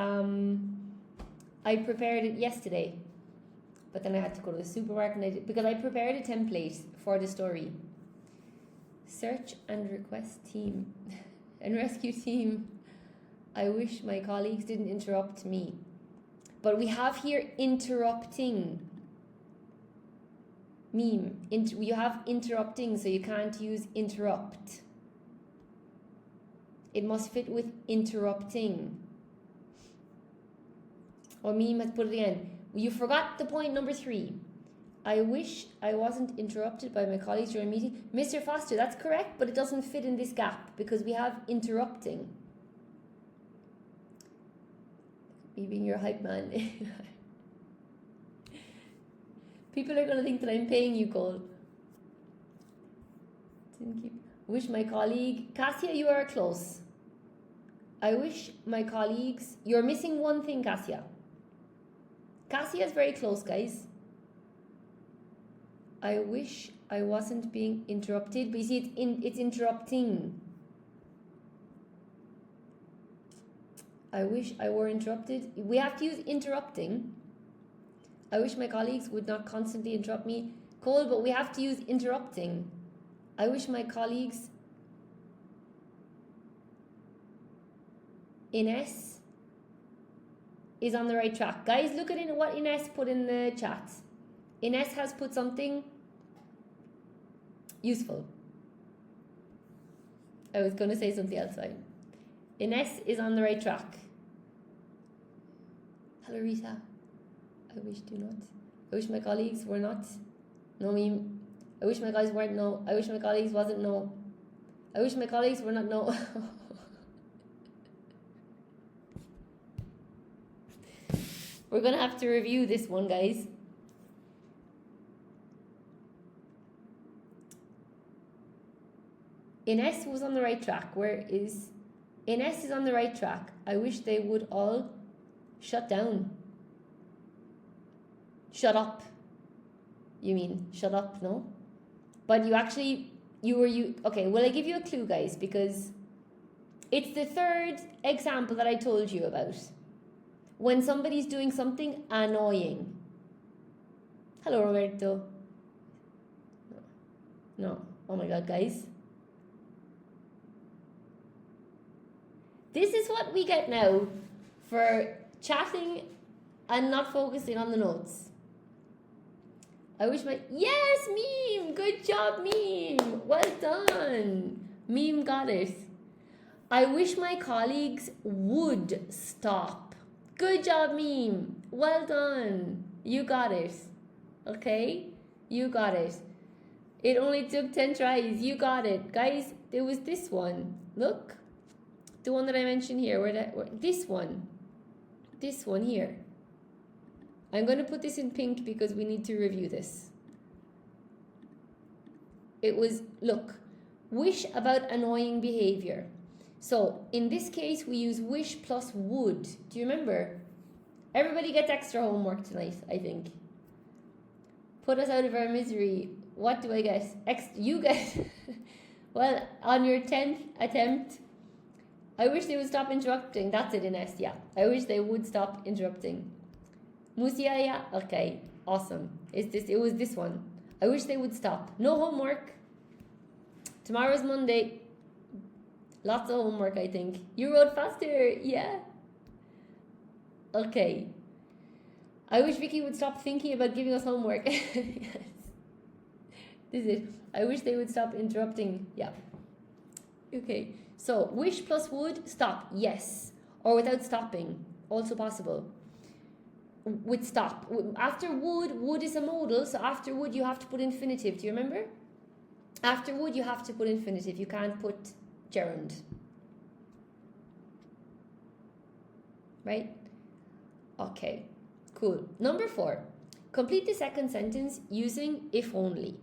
I prepared it yesterday. But then I had to go to the supermarket because I prepared a template for the story. Search and request team and rescue team. I wish my colleagues didn't interrupt me. But we have here interrupting. Meme. You have interrupting, so you can't use interrupt. It must fit with interrupting. Or meme has put it again. You forgot the point number 3. I wish I wasn't interrupted by my colleagues during a meeting. Mr. Foster, that's correct, but it doesn't fit in this gap because we have interrupting. Me being your hype man. People are going to think that I'm paying you, Cole. Wish my colleague... Cassia, you are close. I wish my colleagues... You're missing one thing, Cassia. Cassia is very close, guys. I wish I wasn't being interrupted. But you see, it's interrupting. I wish I were interrupted. We have to use interrupting. I wish my colleagues would not constantly interrupt me. Cole, but we have to use interrupting. I wish my colleagues... Ines is on the right track. Guys, look at what Ines put in the chat. Ines has put something useful. I was going to say something else. Ines is on the right track. Hello, Rita. I wish do not. I wish my colleagues were not. No meme. I wish my guys weren't no. I wish my colleagues wasn't no. I wish my colleagues were not no. We're going to have to review this one, guys. Ines was on the right track. Where is... Ines is on the right track. I wish they would all shut down. Shut up. You mean shut up, no? But you actually... Okay, well, I give you a clue, guys, because it's the third example that I told you about. When somebody's doing something annoying. Hello, Roberto. No. Oh my God, guys. This is what we get now for chatting and not focusing on the notes. I wish my... Yes, Meme! Good job, Meme! Well done! Meme got it. I wish my colleagues would stop. Good job, Meme! Well done! You got it. Okay? You got it. It only took 10 tries. You got it. Guys, there was this one. Look. The one that I mentioned here. This one. This one here. I'm going to put this in pink because we need to review this. It was, look, wish about annoying behavior. So in this case, we use wish plus would. Do you remember? Everybody gets extra homework tonight, I think. Put us out of our misery. What do I get? You get... Well, on your 10th attempt, I wish they would stop interrupting. That's it in S, yeah. I wish they would stop interrupting. Musia, yeah? Okay, awesome. It was this one. I wish they would stop. No homework. Tomorrow's Monday. Lots of homework, I think. You wrote faster, yeah. Okay. I wish Vikki would stop thinking about giving us homework. Yes. This is it. I wish they would stop interrupting. Yeah. Okay. So, wish plus would, stop. Yes. Or without stopping. Also possible. With stop. After would is a modal. So, after would, you have to put infinitive. Do you remember? After would, you have to put infinitive. You can't put gerund. Right? Okay. Cool. Number 4. Complete the second sentence using if only.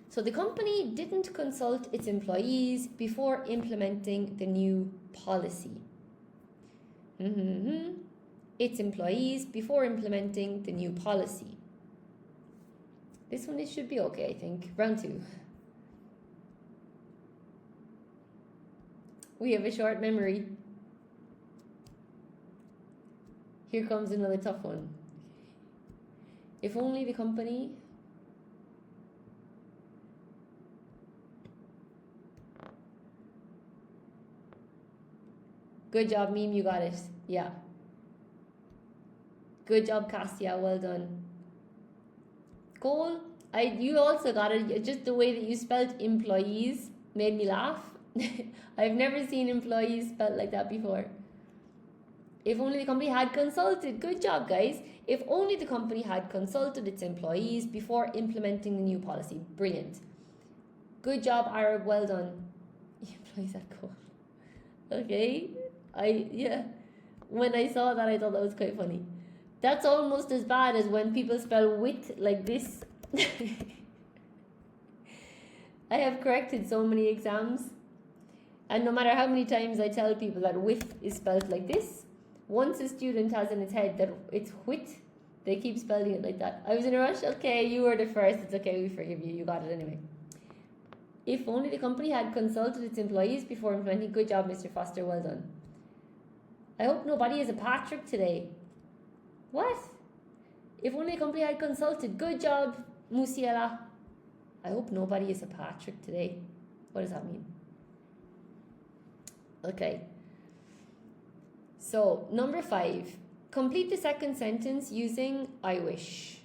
So the company didn't consult its employees before implementing the new policy. Its employees before implementing the new policy. This one should be okay, I think. Round 2. We have a short memory. Here comes another tough one. If only the company... Good job, Meme, you got it. Yeah. Good job, Cassia, well done. Cole, you also got it. Just the way that you spelled employees made me laugh. I've never seen employees spelled like that before. If only the company had consulted. Good job, guys. If only the company had consulted its employees before implementing the new policy. Brilliant. Good job, Arab. Well done. Employees had Cole. Okay. When I saw that, I thought that was quite funny. That's almost as bad as when people spell wit like this. I have corrected so many exams, and no matter how many times I tell people that wit is spelled like this, once a student has in its head that it's wit, they keep spelling it like that. I was in a rush. Okay, you were the first. It's okay, we forgive you. You got it anyway. If only the company had consulted its employees before implementing. Good job, Mr. Foster. Well done. I hope nobody is a Patrick today. What? If only the company had consulted. Good job, Musiela. I hope nobody is a Patrick today. What does that mean? Okay. So, number 5. Complete the second sentence using I wish.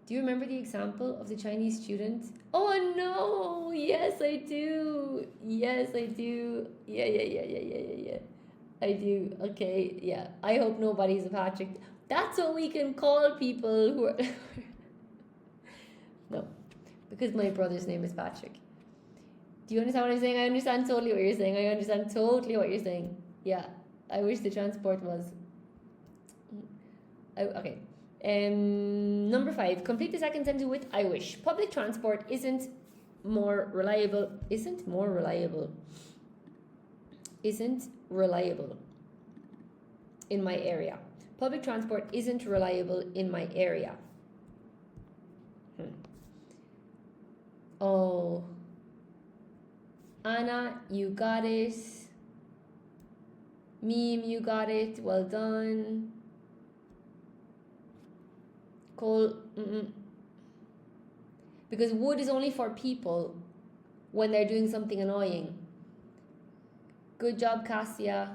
Do you remember the example of the Chinese student? Oh no! Yes, I do. Yes, I do. Yeah. I do. Okay, yeah. I hope nobody's a Patrick. That's what we can call people who are... No, because my brother's name is Patrick. Do you understand what I'm saying? I understand totally what you're saying. I understand totally what you're saying. Yeah, I wish the transport was... Okay. Number 5. Complete the second sentence with I wish. Public transport isn't more reliable. Isn't reliable in my area. Public transport isn't reliable in my area. Oh. Anna, you got it. Meme, you got it. Well done. Cole, because would is only for people when they're doing something annoying. Good job, Cassia.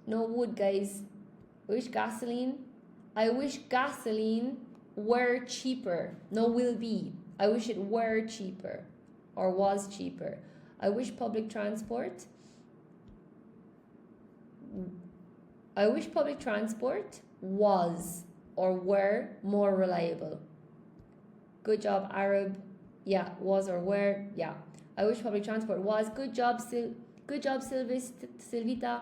No would, guys. Wish gasoline. I wish gasoline were cheaper. No, will be. I wish it were cheaper or was cheaper. I wish public transport. I wish public transport was or were more reliable. Good job, Arab. Yeah, was or were. Yeah. I wish public transport was. Good job, Silvita.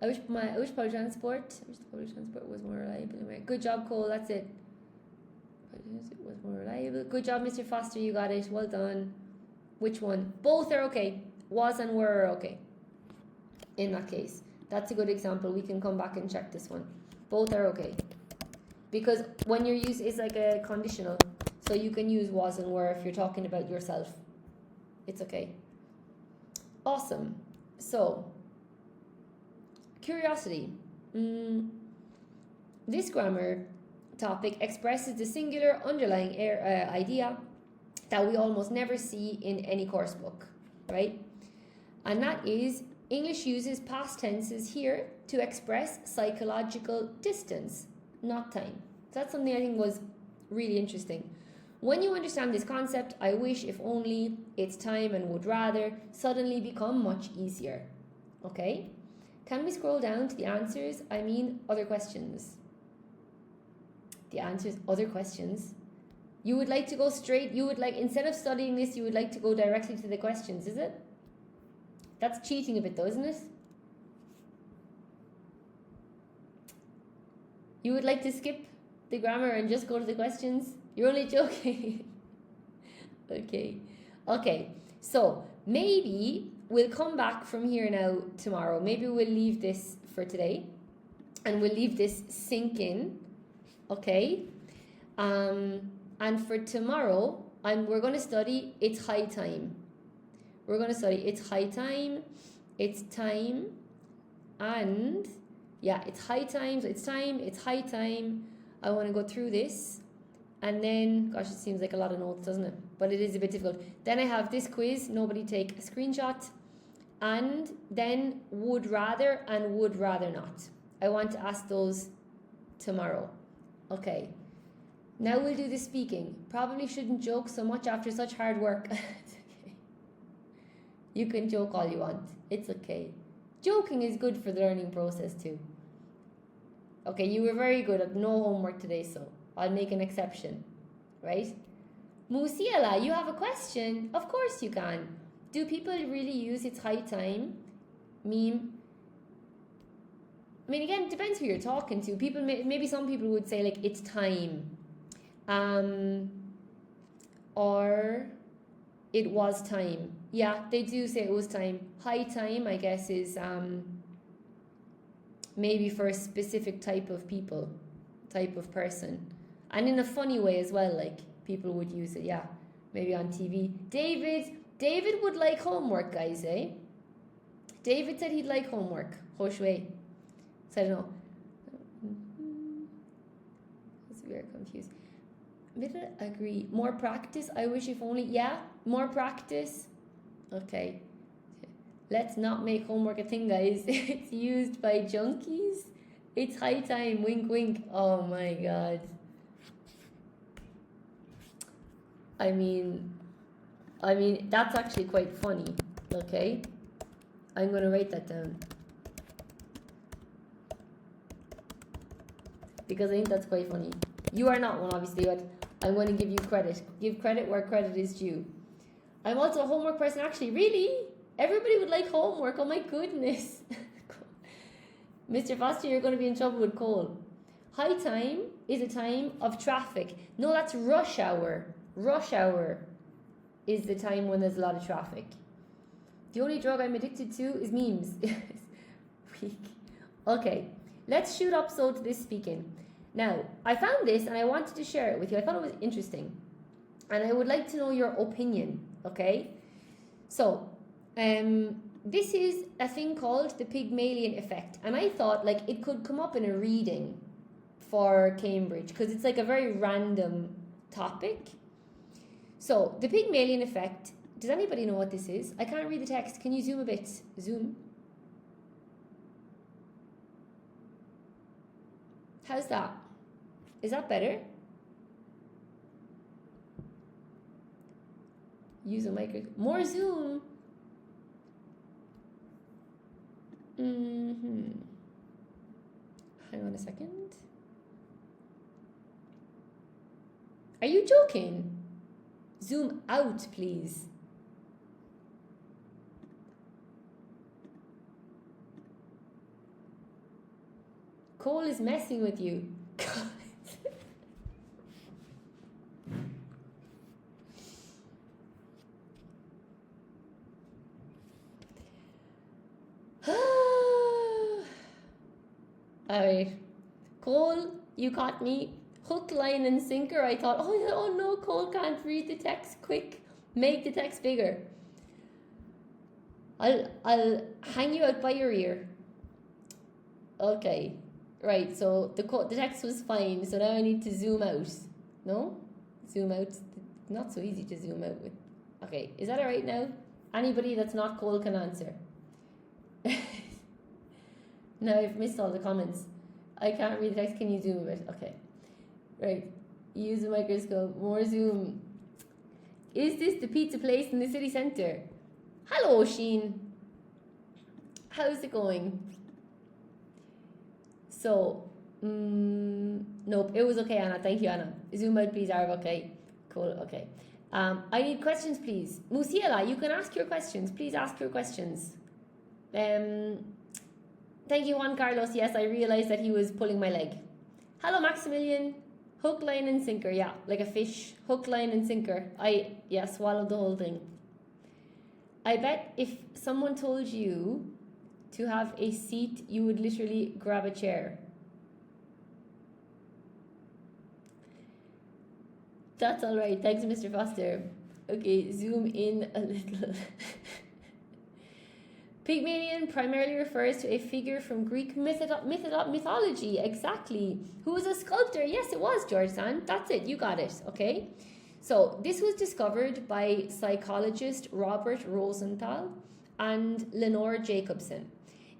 I wish public transport was more reliable. Good job, Cole. That's it. It was more reliable. Good job, Mr. Foster. You got it. Well done. Which one? Both are okay. Was and were are okay. In that case, that's a good example. We can come back and check this one. Both are okay. because when you're used, it's like a conditional. So you can use was and were if you're talking about yourself. It's okay. Awesome. So, curiosity. This grammar topic expresses the singular underlying idea that we almost never see in any course book, right? And that is English uses past tenses here to express psychological distance, not time. So that's something I think was really interesting. When you understand this concept, I wish, if only, it's time and would rather suddenly become much easier. Okay? Can we scroll down to the answers? I mean, other questions. The answers, other questions. You would like to go straight, you would like, instead of studying this, you would like to go directly to the questions, is it? That's cheating a bit though, isn't it? You would like to skip the grammar and just go to the questions? You're only joking. Okay. So maybe we'll come back from here now tomorrow. Maybe we'll leave this for today and we'll leave this sink in. Okay. And for tomorrow, we're going to study It's High Time. We're going to study It's High Time, It's Time, and yeah, it's high time, so it's time, it's high time. I want to go through this. And then, gosh, it seems like a lot of notes, doesn't it? But it is a bit difficult. Then I have this quiz, nobody take a screenshot. And then would rather and would rather not. I want to ask those tomorrow. Okay. Now we'll do the speaking. Probably shouldn't joke so much after such hard work. It's okay. You can joke all you want. It's okay. Joking is good for the learning process too. Okay, you were very good at no homework today, so I'll make an exception, right? Musiela, you have a question? Of course you can. Do people really use It's High Time meme? I mean, again, it depends who you're talking to. People, maybe some people would say like it's time, or it was time. Yeah, they do say it was time. High time, I guess, is maybe for a specific type of people, type of person. And in a funny way as well, like people would use it, yeah, maybe on TV. David would like homework, guys, eh? David said he'd like homework. Hoshway. So I don't know. It's very confused. Agree. More practice, I wish, if only. Yeah, more practice. Okay. Let's not make homework a thing, guys. It's used by junkies. It's high time. Wink, wink. Oh my god. I mean, that's actually quite funny. Okay. I'm going to write that down. Because I think that's quite funny. You are not one, obviously, but I'm going to give you credit. Give credit where credit is due. I'm also a homework person, actually. Really? Everybody would like homework. Oh my goodness. Mr. Foster, you're going to be in trouble with Cole. High time is a time of traffic. No, that's rush hour. Rush hour is the time when there's a lot of traffic. The only drug I'm addicted to is memes. Weak. Okay, let's shoot up to this speaking. Now, I found this and I wanted to share it with you. I thought it was interesting. And I would like to know your opinion, okay? So, this is a thing called the Pygmalion effect. And I thought like it could come up in a reading for Cambridge because it's like a very random topic. So, the Pygmalion effect, does anybody know what this is? I can't read the text. Can you zoom a bit? Zoom. How's that? Is that better? Use a microphone. More zoom. Hang on a second. Are you joking? Zoom out, please. Cole is messing with you. Alright. Cole, you caught me. Hook, line, and sinker. I thought, oh no, Cole can't read the text. Quick, make the text bigger. I'll hang you out by your ear. Okay, right. So the text was fine. So now I need to zoom out. No, zoom out. Not so easy to zoom out with. Okay, is that all right now? Anybody that's not Cole can answer. No, I've missed all the comments. I can't read the text. Can you zoom a bit? Okay. Right. Use a microscope. More zoom. Is this the pizza place in the city centre? Hello, Sheen. How's it going? So, nope. It was okay, Anna. Thank you, Anna. Zoom out, please, Arab. Okay. Cool. Okay. I need questions, please. Musiela, you can ask your questions. Please ask your questions. Thank you, Juan Carlos. Yes, I realized that he was pulling my leg. Hello, Maximilian. Hook, line, and sinker. Yeah, like a fish. Hook, line, and sinker. Swallowed the whole thing. I bet if someone told you to have a seat, you would literally grab a chair. That's all right. Thanks, Mr. Foster. Okay, zoom in a little. Pygmalion primarily refers to a figure from Greek mythology. Exactly. Who was a sculptor? Yes, it was, George Sand. That's it. You got it. Okay. So this was discovered by psychologist Robert Rosenthal and Lenore Jacobson.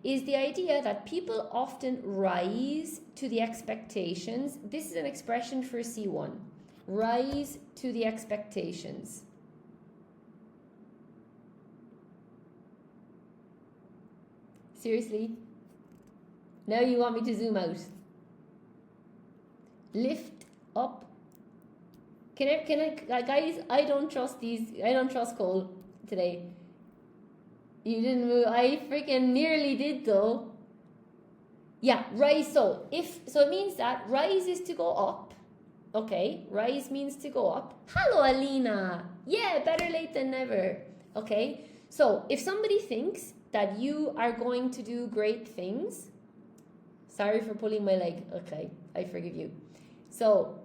Is the idea that people often rise to the expectations. This is an expression for C1. Rise to the expectations. Seriously? Now you want me to zoom out. Lift up. Can I, guys, I don't trust Cole today. You didn't move. I freaking nearly did though. Yeah, rise. So it means that rise is to go up. Okay, rise means to go up. Hello, Alina. Yeah, better late than never. Okay, so if somebody thinks that you are going to do great things, sorry for pulling my leg. Okay, I forgive you. So,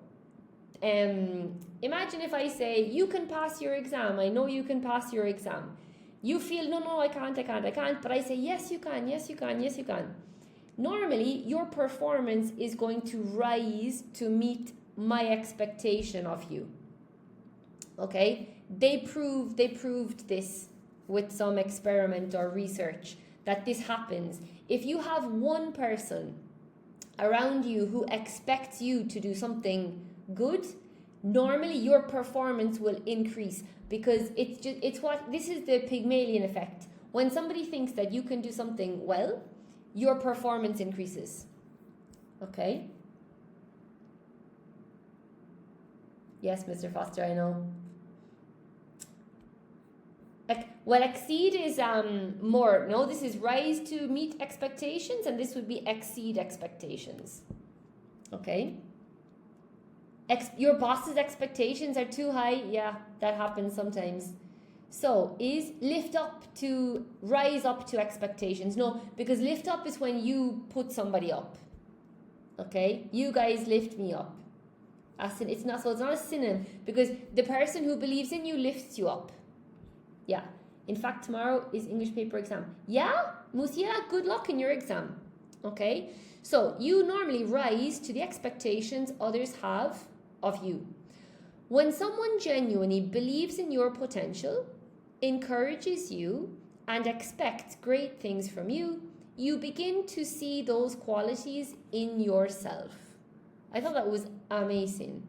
imagine if I say, you can pass your exam. I know you can pass your exam. You feel, no, I can't. But I say, yes, you can. Normally, your performance is going to rise to meet my expectation of you. Okay? They proved this with some experiment or research that this happens. If you have one person around you who expects you to do something good, normally your performance will increase, because this is the Pygmalion effect. When somebody thinks that you can do something well, your performance increases. Okay? Yes, Mr. Foster, I know. Well, exceed is more. No, this is rise to meet expectations, and this would be exceed expectations. Okay? Your boss's expectations are too high. Yeah, that happens sometimes. So, is lift up to rise up to expectations? No, because lift up is when you put somebody up. Okay? You guys lift me up. It's not a synonym, because the person who believes in you lifts you up. Yeah. In fact, tomorrow is English paper exam. Yeah? Musia, good luck in your exam. Okay? So, you normally rise to the expectations others have of you. When someone genuinely believes in your potential, encourages you, and expects great things from you, you begin to see those qualities in yourself. I thought that was amazing.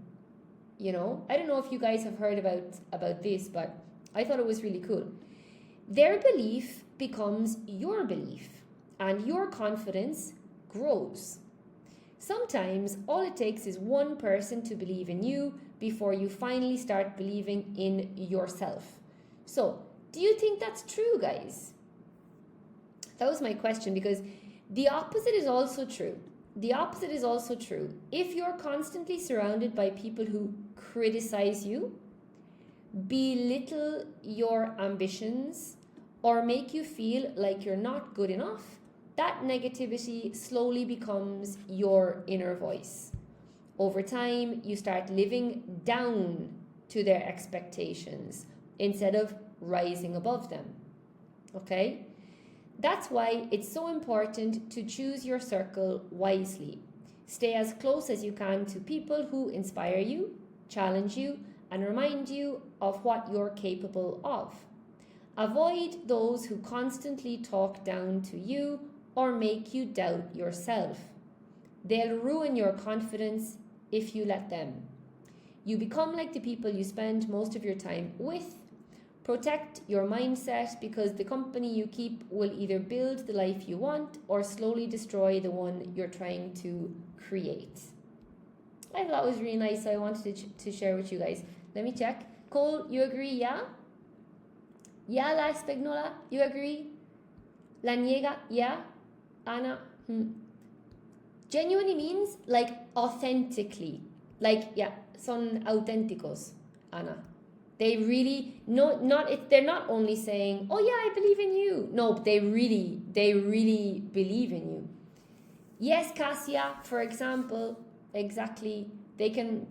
You know, I don't know if you guys have heard about this, but I thought it was really cool. Their belief becomes your belief, and your confidence grows. Sometimes all it takes is one person to believe in you before you finally start believing in yourself. So, do you think that's true, guys? That was my question, because the opposite is also true. The opposite is also true. If you're constantly surrounded by people who criticize you, belittle your ambitions, or make you feel like you're not good enough, that negativity slowly becomes your inner voice. Over time, you start living down to their expectations instead of rising above them. Okay? That's why it's so important to choose your circle wisely. Stay as close as you can to people who inspire you, challenge you, and remind you of what you're capable of. Avoid those who constantly talk down to you or make you doubt yourself. They'll ruin your confidence if you let them. You become like the people you spend most of your time with. Protect your mindset because the company you keep will either build the life you want or slowly destroy the one you're trying to create. I thought that was really nice, so I wanted to share with you guys. Let me check. Cole, you agree, yeah? Yeah, La Spagnola, you agree? La Niega, yeah? Anna, Genuinely means like authentically. Like, yeah, son auténticos, Anna. They really, they're not only saying, oh yeah, I believe in you. No, they really believe in you. Yes, Cassia, for example, exactly.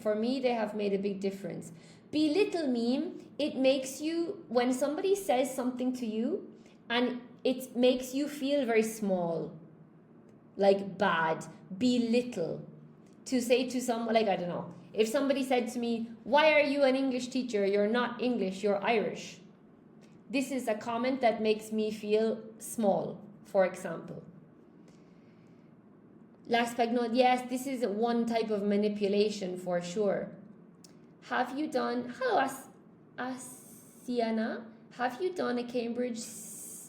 For me, they have made a big difference. Belittle meme, it makes you, when somebody says something to you and it makes you feel very small, like bad, belittle. To say to someone, like, I don't know, if somebody said to me, why are you an English teacher? You're not English, you're Irish. This is a comment that makes me feel small, for example. Last Pagnot, yes, this is one type of manipulation for sure. Have you done, hello Asiana, have you done a Cambridge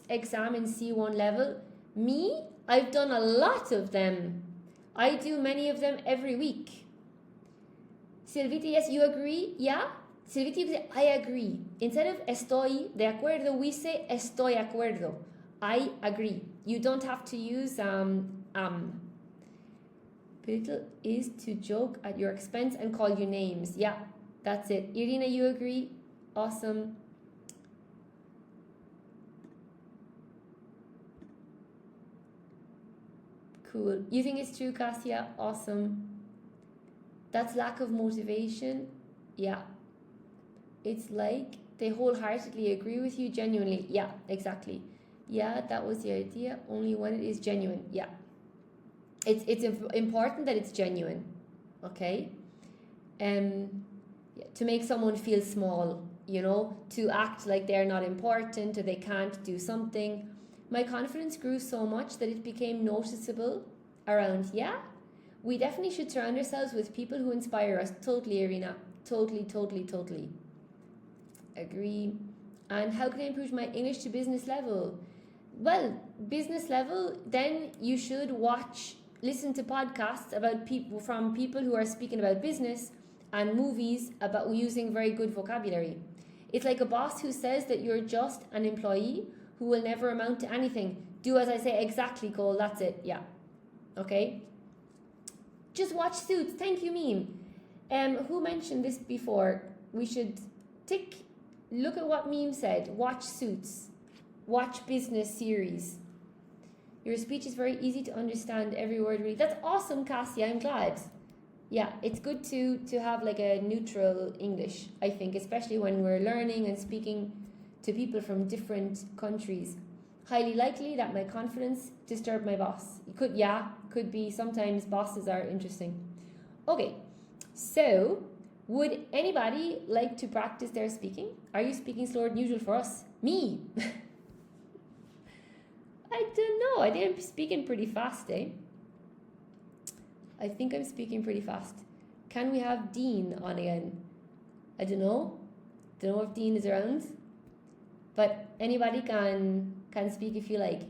exam in C1 level? Me? I've done a lot of them. I do many of them every week. Silvita, yes, you agree? Yeah? Silvita, I agree. Instead of estoy de acuerdo, we say estoy acuerdo. I agree. You don't have to use Belittle is to joke at your expense and call you names. Yeah, that's it. Irina, you agree? Awesome. Cool. You think it's true, Cassia? Awesome. That's lack of motivation. Yeah. It's like they wholeheartedly agree with you genuinely. Yeah, exactly. Yeah, that was the idea. Only when it is genuine. Yeah. It's important that it's genuine. Okay? To make someone feel small, to act like they're not important or they can't do something. My confidence grew so much that it became noticeable around, yeah, we definitely should surround ourselves with people who inspire us. Totally, Irina. Totally. Agree. And how can I improve my English to business level? Well, business level, then you should listen to podcasts about people who are speaking about business and movies about using very good vocabulary. It's like a boss who says that you're just an employee who will never amount to anything. Do as I say. Exactly, Cole. That's it. Yeah. Okay. Just watch Suits. Thank you, Meme. Who mentioned this before? We should look at what Meme said. Watch Suits. Watch business series. Your speech is very easy to understand. Every word really. That's awesome, Cassie. I'm glad. Yeah, it's good to have like a neutral English, I think, especially when we're learning and speaking to people from different countries. Highly likely that my confidence disturbed my boss. Could be. Sometimes bosses are interesting. Okay, so would anybody like to practice their speaking? Are you speaking slower than usual for us? Me! I don't know. I think I'm speaking pretty fast, eh? I think I'm speaking pretty fast. Can we have Dean on again? I don't know. Don't know if Dean is around. But anybody can speak if you like.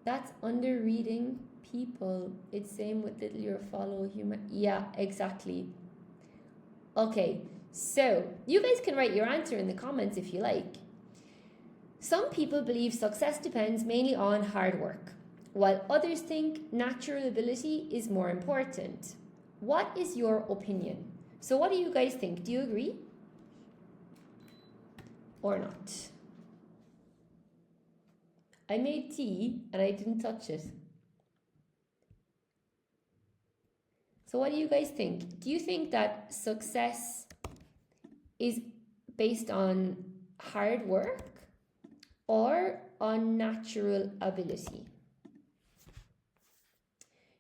That's under reading people. It's same with little your follow human. Yeah, exactly. Okay, so you guys can write your answer in the comments if you like. Some people believe success depends mainly on hard work, while others think natural ability is more important. What is your opinion? So what do you guys think? Do you agree? Or not? I made tea and I didn't touch it. So what do you guys think? Do you think that success is based on hard work or on natural ability?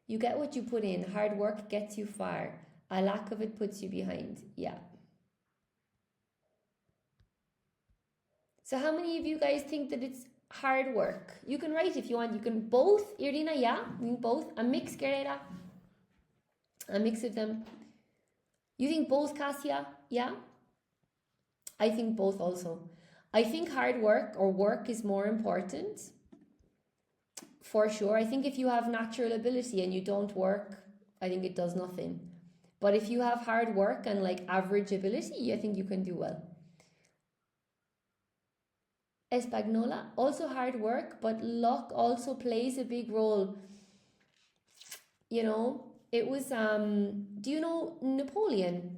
You get what you put in. Hard work gets you far. A lack of it puts you behind. Yeah. So how many of you guys think that it's hard work? You can write if you want. You can both. Irina, yeah. You think both. A mix, Gereda. A mix of them. You think both, Cassia? Yeah. I think both also. I think hard work or work is more important. For sure. I think if you have natural ability and you don't work, I think it does nothing. But if you have hard work and like average ability, I think you can do well. Espagnola, also hard work, but luck also plays a big role. You know, it was, do you know Napoleon?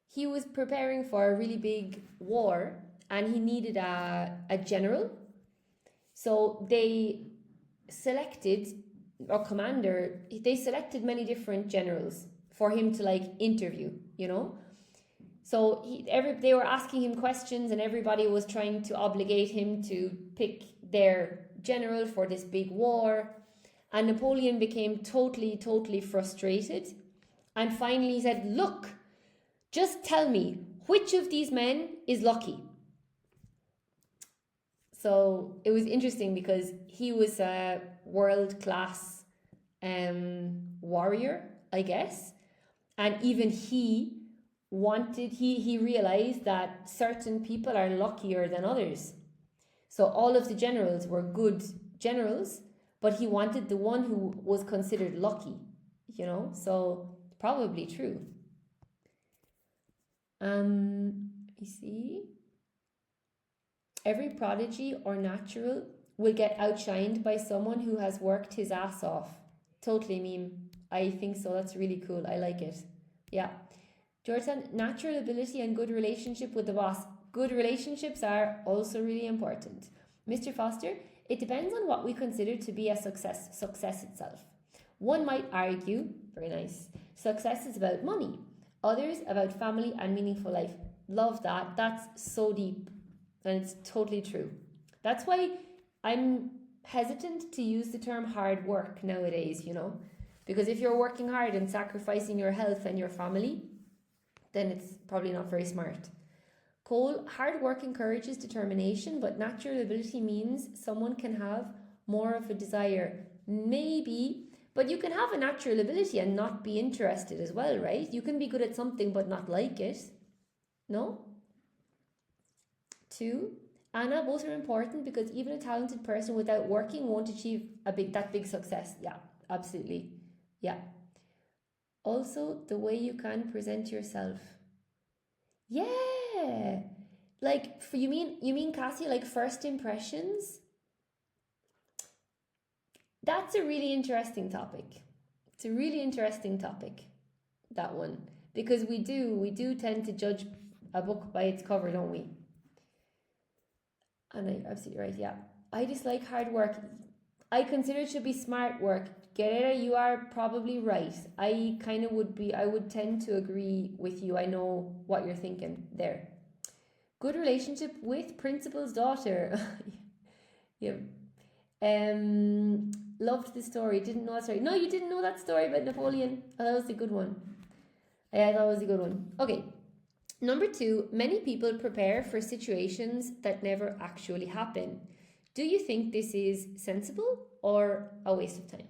He was preparing for a really big war and he needed a general. So they selected, or commander, they selected many different generals for him to like interview, you know. So they were asking him questions and everybody was trying to obligate him to pick their general for this big war. And Napoleon became totally frustrated. And finally he said, look, just tell me, which of these men is lucky? So it was interesting because he was a world-class warrior, I guess. And even he realized that certain people are luckier than others. So all of the generals were good generals, but he wanted the one who was considered lucky, you know, so probably true. You see, every prodigy or natural will get outshined by someone who has worked his ass off. Totally meme. I think so. That's really cool. I like it. Yeah. Jordan, natural ability and good relationship with the boss. Good relationships are also really important. Mr. Foster, it depends on what we consider to be a success itself. One might argue, very nice, success is about money. Others about family and meaningful life. Love that. That's so deep. And it's totally true. That's why I'm hesitant to use the term hard work nowadays, you know. Because if you're working hard and sacrificing your health and your family, then it's probably not very smart. Cole, hard work encourages determination, but natural ability means someone can have more of a desire. Maybe, but you can have a natural ability and not be interested as well, right? You can be good at something but not like it. No? 2, Anna, both are important because even a talented person without working won't achieve that big success. Yeah, absolutely. Yeah. Also, the way you can present yourself. Yeah. Like, you mean Cassie, like first impressions? That's a really interesting topic. It's a really interesting topic, that one. Because we do tend to judge a book by its cover, don't we? And you're absolutely right, yeah. I dislike hard work. I consider it should be smart work. Guerrera, you are probably right. I would tend to agree with you. I know what you're thinking there. Good relationship with principal's daughter. Yeah. Loved the story. Didn't know that story. No, you didn't know that story about Napoleon. Oh, that was a good one. Yeah, that was a good one. Okay. Number 2, many people prepare for situations that never actually happen. Do you think this is sensible or a waste of time?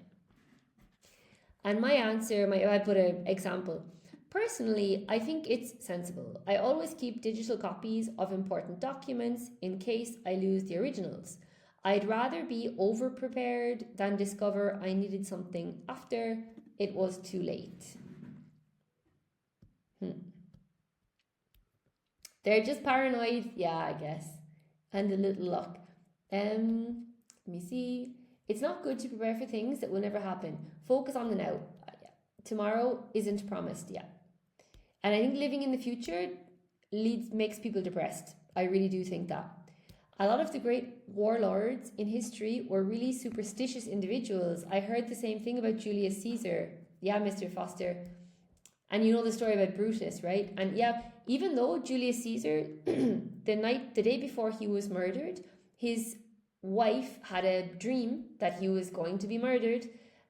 And my answer, I put an example. Personally, I think it's sensible. I always keep digital copies of important documents in case I lose the originals. I'd rather be over-prepared than discover I needed something after it was too late. They're just paranoid, yeah, I guess. And a little luck. Let me see. It's not good to prepare for things that will never happen. Focus on the now. Yeah. Tomorrow isn't promised, yeah. And I think living in the future makes people depressed. I really do think that. A lot of the great warlords in history were really superstitious individuals. I heard the same thing about Julius Caesar. Yeah, Mr. Foster. And you know the story about Brutus, right? And yeah, even though Julius Caesar, the day before he was murdered, his wife had a dream that he was going to be murdered,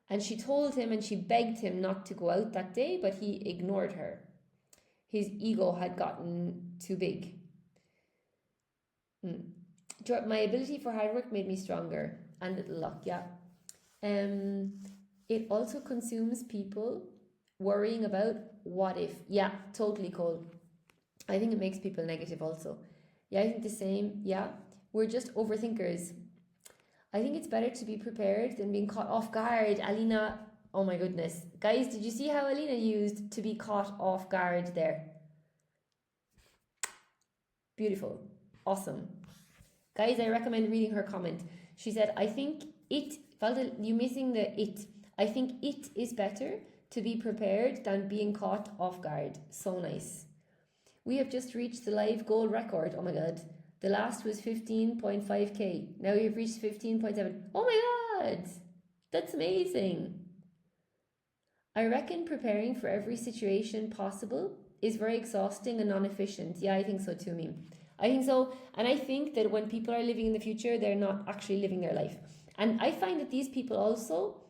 and she told him and she begged him not to go out that day, but he ignored her. His ego had gotten too big. My ability for hard work made me stronger, and little luck, yeah. It also consumes people worrying about what if. Yeah, totally, Cole. I think it makes people negative also. Yeah, I think the same. Yeah, we're just overthinkers. I think it's better to be prepared than being caught off guard. Alina, oh my goodness. Guys, did you see how Alina used to be caught off guard there? Beautiful. Awesome. Guys, I recommend reading her comment. She said, I think it, Valda, you missing the it. I think it is better to be prepared than being caught off guard. So nice. We have just reached the live goal record. Oh my God. The last was 15.5k. Now we've reached 15.7. Oh my God. That's amazing. I reckon preparing for every situation possible is very exhausting and non-efficient. Yeah, I think so too, me. I think so. And I think that when people are living in the future, they're not actually living their life. And I find that these people also,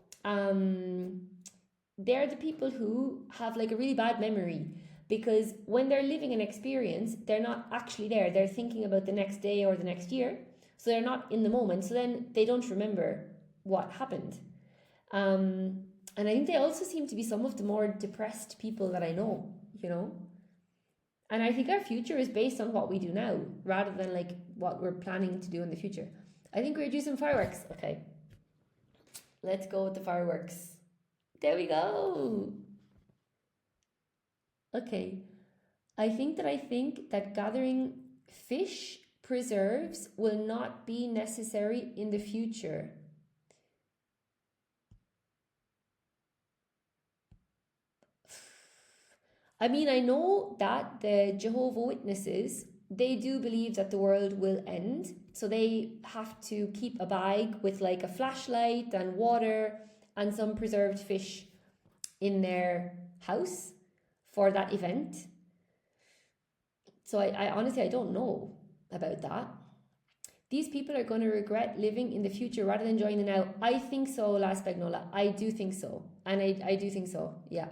they're the people who have like a really bad memory, because when they're living an experience, they're not actually there. They're thinking about the next day or the next year. So they're not in the moment. So then they don't remember what happened. And I think they also seem to be some of the more depressed people that I know, you know. And I think our future is based on what we do now, rather than like what we're planning to do in the future. I think we're doing some fireworks. Okay. Let's go with the fireworks. There we go. Okay. I think that gathering fish preserves will not be necessary in the future. I mean, I know that the Jehovah's Witnesses, they do believe that the world will end. So they have to keep a bag with like a flashlight and water and some preserved fish in their house for that event. So I honestly, I don't know about that. These people are going to regret living in the future rather than enjoying the now. I think so, Last Bagnola. I do think so. And I do think so, yeah.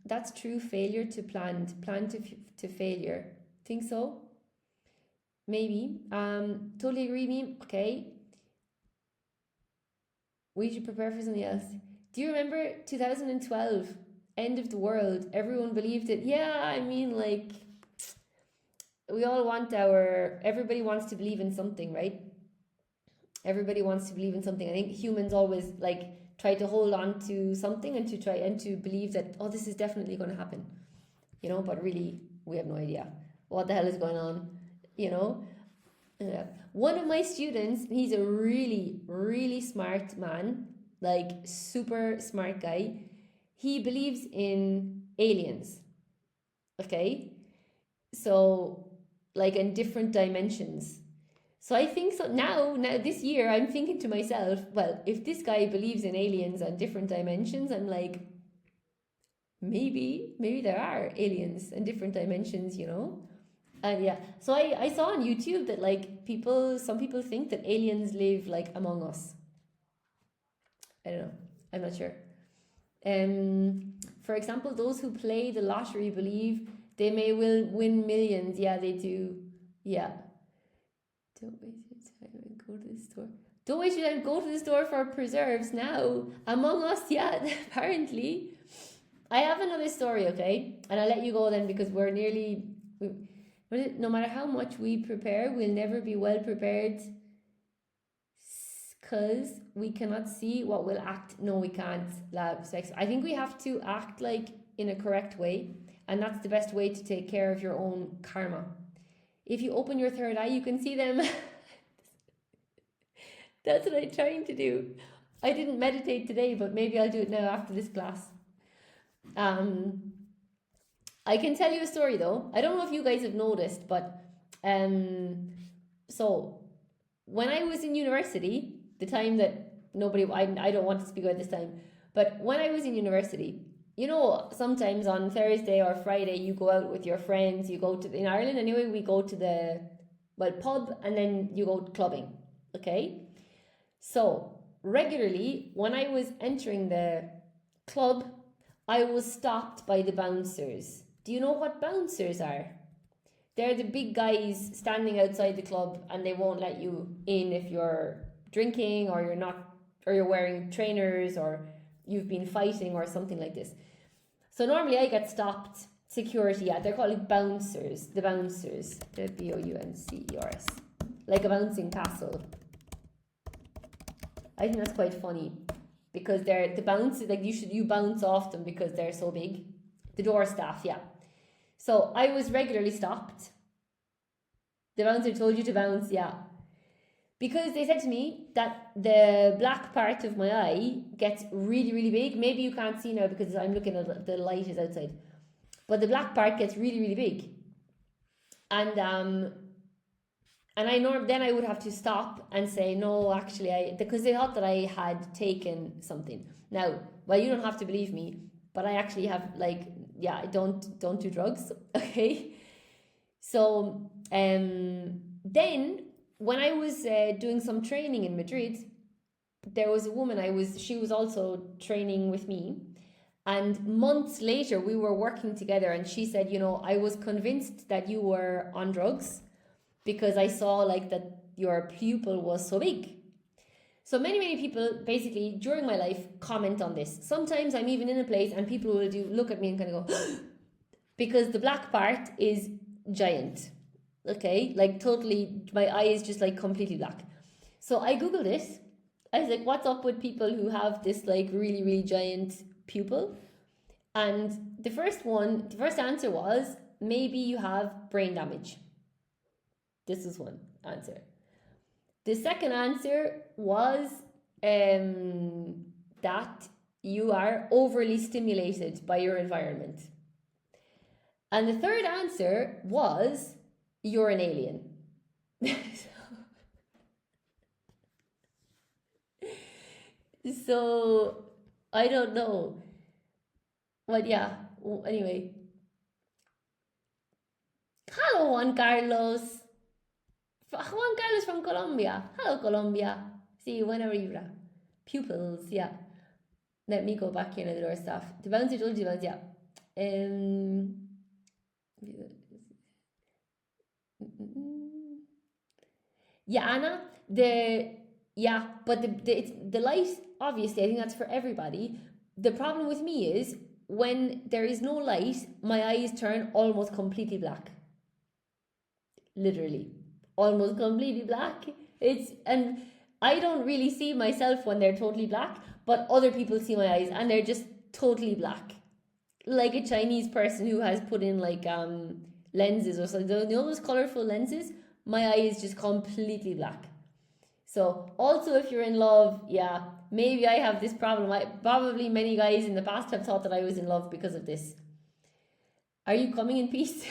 That's true. Failure to plan to failure. Think so? Maybe. Totally agree with me. Okay. We should prepare for something else. Do you remember 2012? End of the world. Everyone believed it. Yeah, I mean, like, we all want everybody wants to believe in something, right? Everybody wants to believe in something. I think humans always like try to hold on to something and to believe that, oh, this is definitely going to happen, you know, but really we have no idea what the hell is going on, you know. One of my students, he's a really, really smart man, like super smart guy. He believes in aliens, okay? So like in different dimensions. So I think so now this year I'm thinking to myself, well, if this guy believes in aliens and different dimensions, I'm like, maybe there are aliens and different dimensions, you know? And yeah, so I saw on YouTube that like some people think that aliens live like among us. I don't know. I'm not sure. For example, those who play the lottery believe they may will win millions. Yeah, they do. Yeah. Don't waste your time and go to the store. Don't waste your time, go to the store for preserves now. Among Us, yeah, apparently. I have another story, okay? And I'll let you go then because we're nearly... no matter how much we prepare, we'll never be well prepared because we cannot see what will act. No, we can't. I think we have to act like in a correct way, and that's the best way to take care of your own karma. If you open your third eye, you can see them. That's what I'm trying to do. I didn't meditate today, but maybe I'll do it now after this class. I can tell you a story though. I don't know if you guys have noticed, but so when I was in university, the time that I don't want to speak about this time, But when I was in university, you know, sometimes on Thursday or Friday, you go out with your friends, you go to, in Ireland anyway, we go to the, well, pub, and then you go clubbing, okay? So regularly, when I was entering the club, I was stopped by the bouncers. Do you know what bouncers are? They're the big guys standing outside the club, and they won't let you in if you're drinking or you're not, or you're wearing trainers or you've been fighting or something like this. So normally I get stopped. Security, yeah, they're called bouncers. The bouncers, the bouncers, like a bouncing castle. I think that's quite funny because they're the bounce, like you bounce off them because they're so big. The door staff, yeah. So I was regularly stopped. The bouncer told you to bounce, yeah. Because they said to me that the black part of my eye gets really, really big. Maybe you can't see now because I'm looking at the light is outside. But the black part gets really, really big. And then I would have to stop and say, no, actually, because they thought that I had taken something. Now, well, you don't have to believe me, but I actually have, like, yeah, I don't do drugs, okay? So then when I was doing some training in Madrid, there was a woman she was also training with me. And months later, we were working together, and she said, you know, I was convinced that you were on drugs because I saw like that your pupil was so big. So many people basically during my life comment on this. Sometimes I'm even in a place and people will look at me and kind of go, because the black part is giant. Okay, like totally, my eye is just like completely black. So I Googled it. I was like, what's up with people who have this like really, really giant pupil? And the first answer was, maybe you have brain damage. This is one answer. The second answer was that you are overly stimulated by your environment. And the third answer was, you're an alien. So I don't know. But yeah, anyway. Hello, Juan Carlos. Juan Carlos from Colombia. Hello, Colombia. See you whenever you're at. Pupils, yeah. Let me go back here in the door staff. The bouncer told you about, yeah. Yeah, Anna, but the light, obviously, I think that's for everybody. The problem with me is when there is no light, my eyes turn almost completely black. Literally, almost completely black. And I don't really see myself when they're totally black, but other people see my eyes and they're just totally black. Like a Chinese person who has put in like lenses or something. You know those colorful lenses? My eye is just completely black. So also if you're in love, yeah, maybe I have this problem. Probably many guys in the past have thought that I was in love because of this. Are you coming in peace?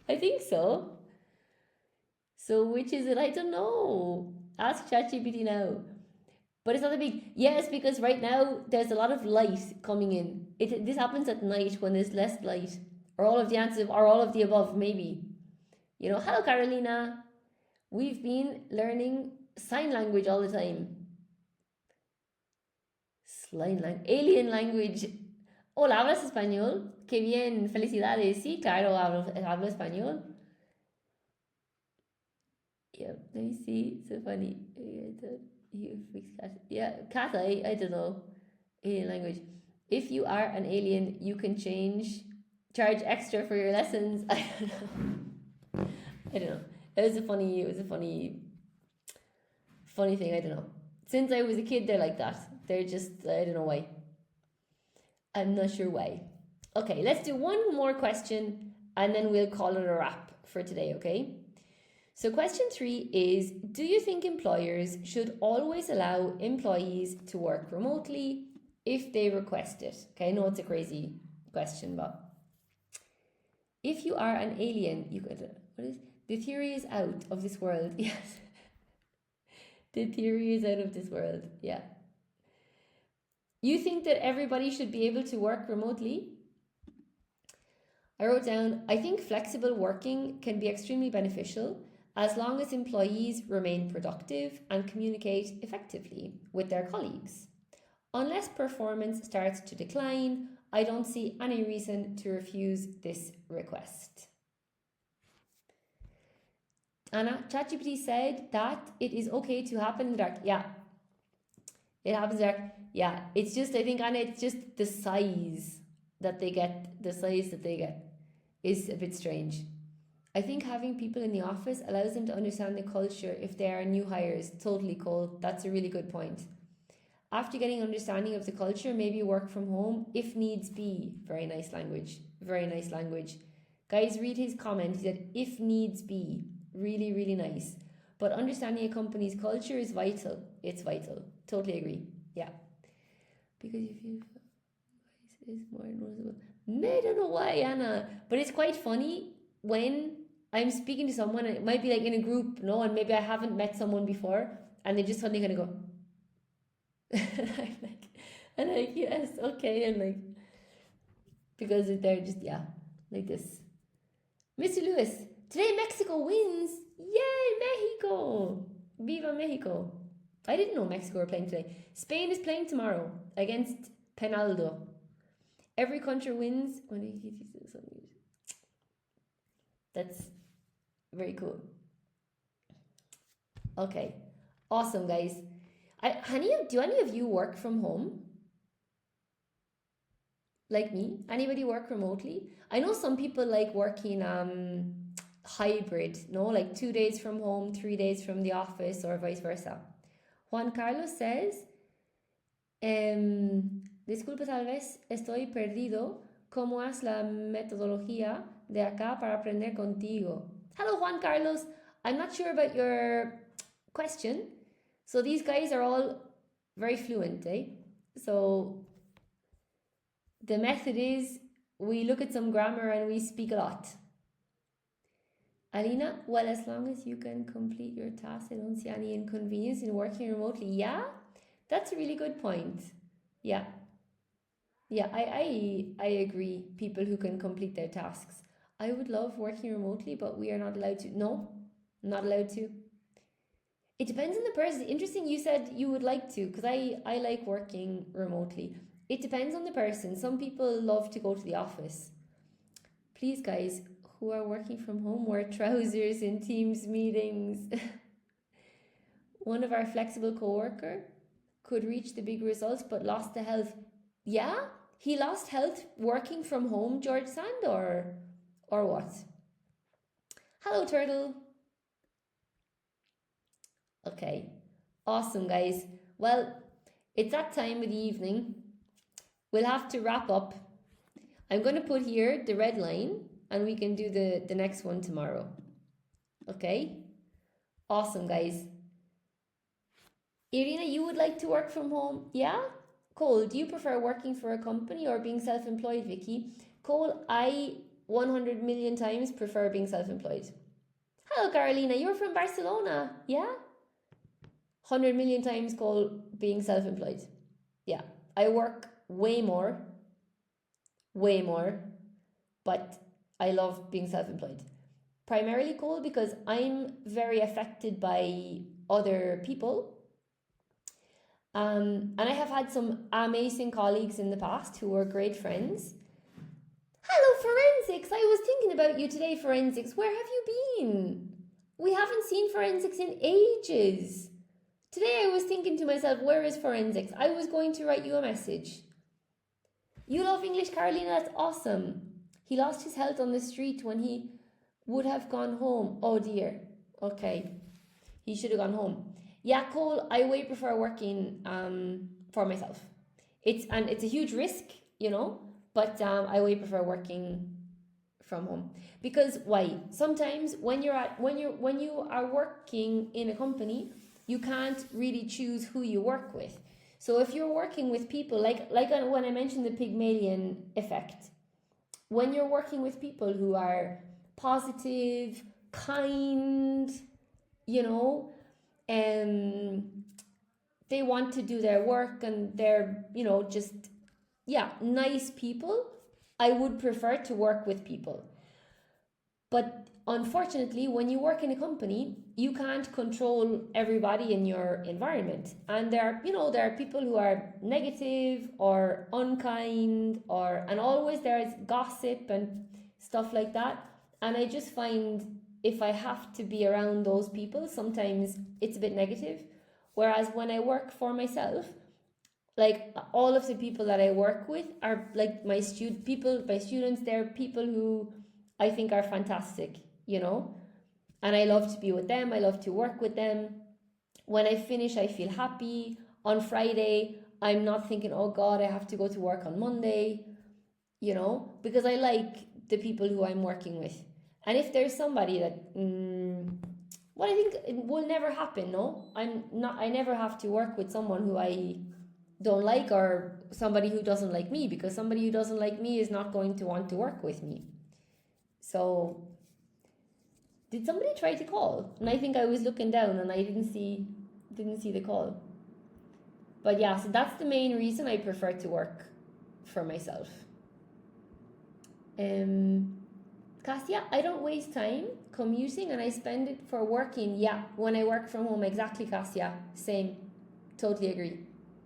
I think so. So which is it? I don't know. Ask ChatGPT now. But it's not that big. Yes, because right now there's a lot of light coming in. This happens at night when there's less light. Or all of the answers, or all of the above, maybe. You know, hello Carolina. We've been learning sign language all the time. Alien language. Hola, ¿hablas español? Qué bien, felicidades. Sí, claro, hablo español. Yeah, let me see. So funny. You fix cat. Yeah, cat, I don't know. Alien language. If you are an alien, you can charge extra for your lessons. I don't know. It was a funny thing. I don't know. Since I was a kid, they're like that. They're just, I don't know why. I'm not sure why. Okay, let's do one more question and then we'll call it a wrap for today, okay? So question 3 is, do you think employers should always allow employees to work remotely if they request it? Okay, I know it's a crazy question, but if you are an alien, you could, the theory is out of this world. Yes. The theory is out of this world. Yeah. You think that everybody should be able to work remotely? I wrote down, I think flexible working can be extremely beneficial as long as employees remain productive and communicate effectively with their colleagues. Unless performance starts to decline, I don't see any reason to refuse this request. Anna, ChatGPT said that it is okay to happen in the dark. Yeah, it happens there. Yeah, it's just, I think, Anna, it's just the size that they get is a bit strange. I think having people in the office allows them to understand the culture if they are new hires. Totally, Cole. That's a really good point. After getting understanding of the culture, maybe work from home if needs be. Very nice language. Very nice language. Guys, read his comment. He said, if needs be. Really, really nice. But understanding a company's culture is vital. It's vital. Totally agree. Yeah. Because if you is more noticeable. I don't know why, Anna. But it's quite funny when I'm speaking to someone, and it might be like in a group, no, and maybe I haven't met someone before, and they just suddenly kind of go, and I'm like, yes, okay, and like, because they're just, yeah, like this. Mr. Lewis, today Mexico wins. Yay, Mexico! Viva Mexico! I didn't know Mexico were playing today. Spain is playing tomorrow against Penaldo. Every country wins when he hits something. That's very cool. Okay, awesome, guys. Do any of you work from home? Like me? Anybody work remotely? I know some people like working hybrid, no? Like 2 days from home, 3 days from the office, or vice versa. Juan Carlos says, disculpe, tal vez estoy perdido. ¿Cómo es la metodología de acá para aprender contigo? Hello, Juan Carlos. I'm not sure about your question. So these guys are all very fluent, eh? So the method is we look at some grammar and we speak a lot. Alina, well, as long as you can complete your task, I don't see any inconvenience in working remotely. Yeah, that's a really good point. Yeah. Yeah, I agree. People who can complete their tasks. I would love working remotely, but we are not allowed to. No, not allowed to. It depends on the person. Interesting, you said you would like to, because I like working remotely. It depends on the person. Some people love to go to the office. Please, guys, who are working from home, wear trousers in Teams meetings. One of our flexible co-worker could reach the big results, but lost the health. Yeah, he lost health working from home, George Sand, or what? Hello, Turtle. Okay, awesome, guys. Well, it's that time of the evening. We'll have to wrap up. I'm going to put here the red line, and we can do the next one tomorrow. Okay? Awesome, guys. Irina, you would like to work from home? Yeah? Cole, do you prefer working for a company or being self-employed, Vikki? Cole, I 100 million times prefer being self-employed. Hello, Carolina, you're from Barcelona, yeah? 100 million times, Cole, being self-employed. Yeah, I work way more, but I love being self-employed. Primarily, Cole, because I'm very affected by other people. And I have had some amazing colleagues in the past who were great friends. Hello, Forensics! I was thinking about you today, Forensics. Where have you been? We haven't seen Forensics in ages. Today I was thinking to myself, where is Forensics? I was going to write you a message. You love English, Carolina? That's awesome. He lost his health on the street when he would have gone home. Oh dear. Okay. He should have gone home. Yeah, Cole, I way prefer working for myself. It's a huge risk, you know, but I way prefer working from home. Because why? Sometimes when you are working in a company, you can't really choose who you work with. So if you're working with people like when I mentioned the Pygmalion effect, when you're working with people who are positive, kind, you know, they want to do their work and they're, just, nice people, I would prefer to work with people. But unfortunately, when you work in a company, you can't control everybody in your environment. And there are people who are negative or unkind, and always there's gossip and stuff like that. And I just find if I have to be around those people, sometimes it's a bit negative. Whereas when I work for myself, like all of the people that I work with are like my students, they're people who I think are fantastic, and I love to be with them. I love to work with them. When I finish, I feel happy. On Friday, I'm not thinking, oh God, I have to go to work on Monday, because I like the people who I'm working with. And if there's somebody that, I think it will never happen, no? I never have to work with someone who I don't like, or somebody who doesn't like me, because somebody who doesn't like me is not going to want to work with me. So, did somebody try to call? And I think I was looking down and I didn't see the call. But yeah, so that's the main reason I prefer to work for myself. Cassia, I don't waste time commuting and I spend it for working. Yeah, when I work from home, exactly, Cassia. Same. Totally agree.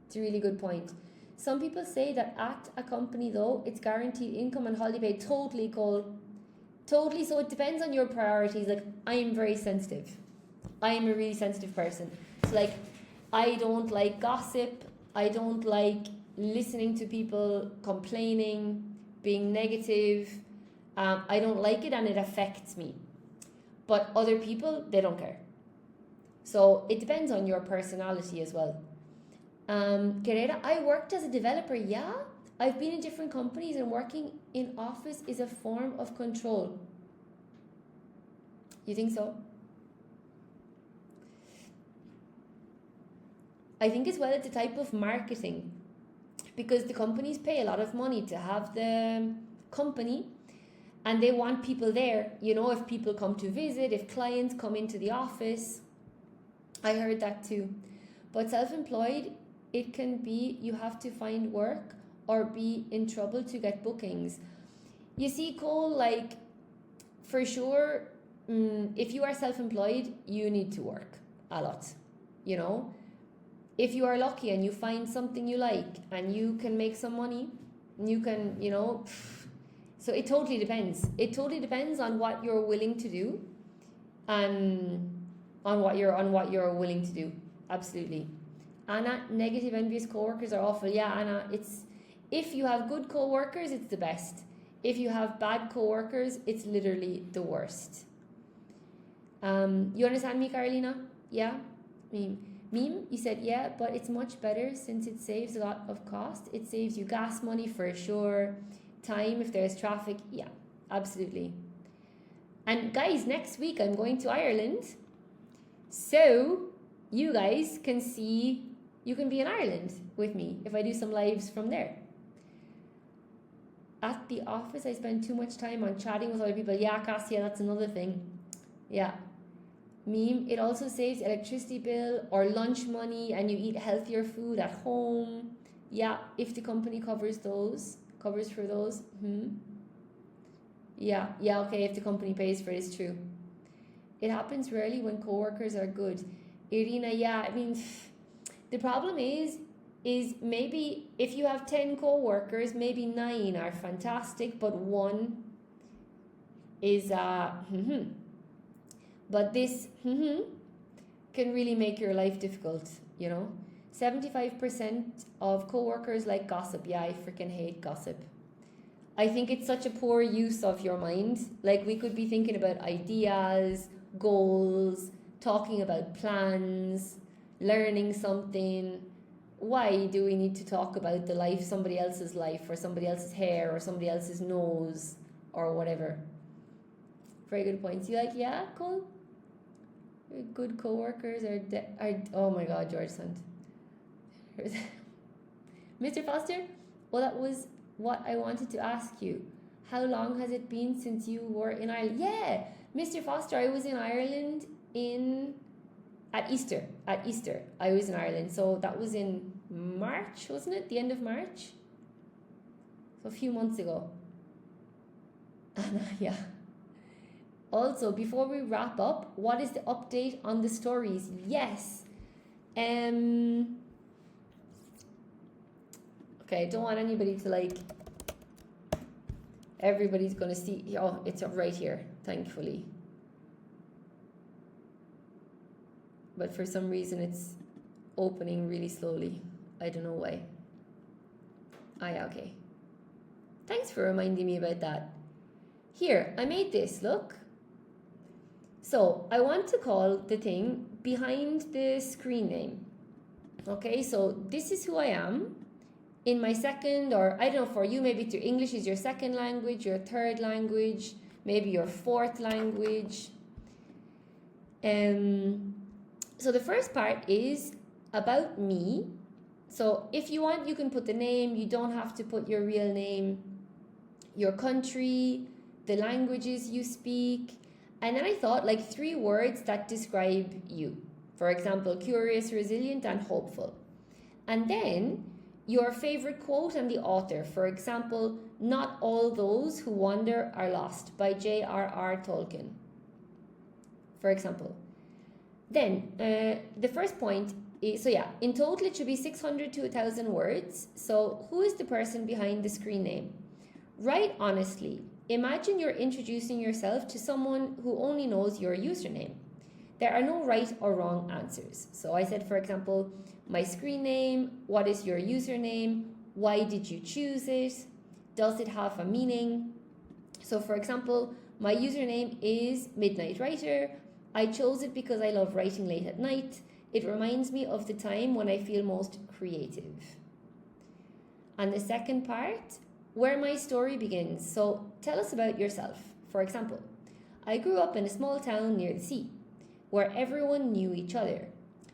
It's a really good point. Some people say that at a company, though, it's guaranteed income and holiday pay. Totally, Cole. Totally. So it depends on your priorities. Like, I am very sensitive. I am a really sensitive person. So, like, I don't like gossip. I don't like listening to people complaining, being negative. I don't like it and it affects me. But other people, they don't care. So it depends on your personality as well. Guerrera, I worked as a developer. Yeah, I've been in different companies, and working in office is a form of control. You think so? I think as well it's a type of marketing, because the companies pay a lot of money to have the company, and they want people there. If people come to visit, if clients come into the office. I heard that too. But self-employed, it can be you have to find work or be in trouble to get bookings. You see, Cole, like, for sure, if you are self-employed, you need to work a lot, If you are lucky and you find something you like and you can make some money, you can, so it totally depends. It totally depends on what you're willing to do and on what you're willing to do. Absolutely. Anna, negative, envious coworkers are awful. Yeah, Anna, if you have good coworkers, it's the best. If you have bad coworkers, it's literally the worst. You understand me, Carolina? Yeah? Meme, you said, yeah, but it's much better since it saves a lot of cost. It saves you gas money for sure. Time if there's traffic. Yeah, absolutely. And guys, next week I'm going to Ireland. So you guys can be in Ireland with me if I do some lives from there. At the office, I spend too much time on chatting with other people. Yeah, Cassia, that's another thing. Yeah. Meme, it also saves electricity bill or lunch money, and you eat healthier food at home. Yeah, if the company covers for those. Yeah, okay, if the company pays for it, it's true. It happens rarely when coworkers are good. Irina, yeah, the problem is maybe if you have 10 co-workers, maybe 9 are fantastic, but 1 is but this can really make your life difficult, 75% of co-workers like gossip. Yeah, I freaking hate gossip. I think it's such a poor use of your mind. Like, we could be thinking about ideas, goals, talking about plans, learning something. Why do we need to talk about somebody else's life, or somebody else's hair, or somebody else's nose, or whatever? Very good points. You like, yeah, cool. Good co-workers are oh my God, George Sand. Mr. Foster, well, that was what I wanted to ask you. How long has it been since you were in Ireland? Yeah, Mr. Foster, I was in Ireland in At Easter. I was in Ireland. So that was in March, wasn't it? The end of March? So a few months ago. And yeah. Also, before we wrap up, what is the update on the stories? Yes. Okay, I don't want anybody to like... Everybody's going to see... Oh, it's right here, thankfully. But for some reason, it's opening really slowly. I don't know why. Ah, yeah, okay. Thanks for reminding me about that. Here, I made this, look. So, I want to call the thing behind the screen name. Okay, so this is who I am in my second, or I don't know, for you, maybe it's your English is your second language, your third language, maybe your fourth language. So the first part is about me. So if you want, you can put the name. You don't have to put your real name, your country, the languages you speak. And then I thought like 3 words that describe you. For example, curious, resilient, and hopeful. And then your favorite quote and the author. For example, not all those who wander are lost by J.R.R. Tolkien. For example. Then the first point is, so yeah, in total it should be 600 to 1,000 words. So who is the person behind the screen name? Write honestly. Imagine you're introducing yourself to someone who only knows your username. There are no right or wrong answers. So I said, for example, my screen name, what is your username? Why did you choose it? Does it have a meaning? So for example, my username is Midnight Writer. I chose it because I love writing late at night. It reminds me of the time when I feel most creative. And the second part, where my story begins. So tell us about yourself. For example, I grew up in a small town near the sea, where everyone knew each other.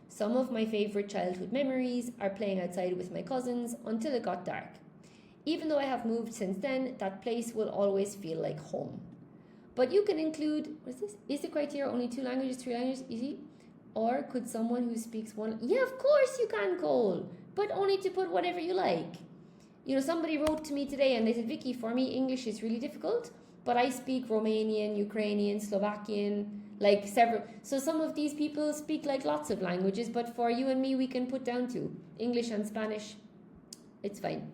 Some of my favorite childhood memories are playing outside with my cousins until it got dark. Even though I have moved since then, that place will always feel like home. But you can include, what is this? Is the criteria only 2 languages, 3 languages, easy? Or could someone who speaks 1? Yeah, of course you can, Cole. But only to put whatever you like. You know, somebody wrote to me today and they said, Vikki, for me, English is really difficult. But I speak Romanian, Ukrainian, Slovakian, like several. So some of these people speak like lots of languages. But for you and me, we can put down 2. English and Spanish. It's fine.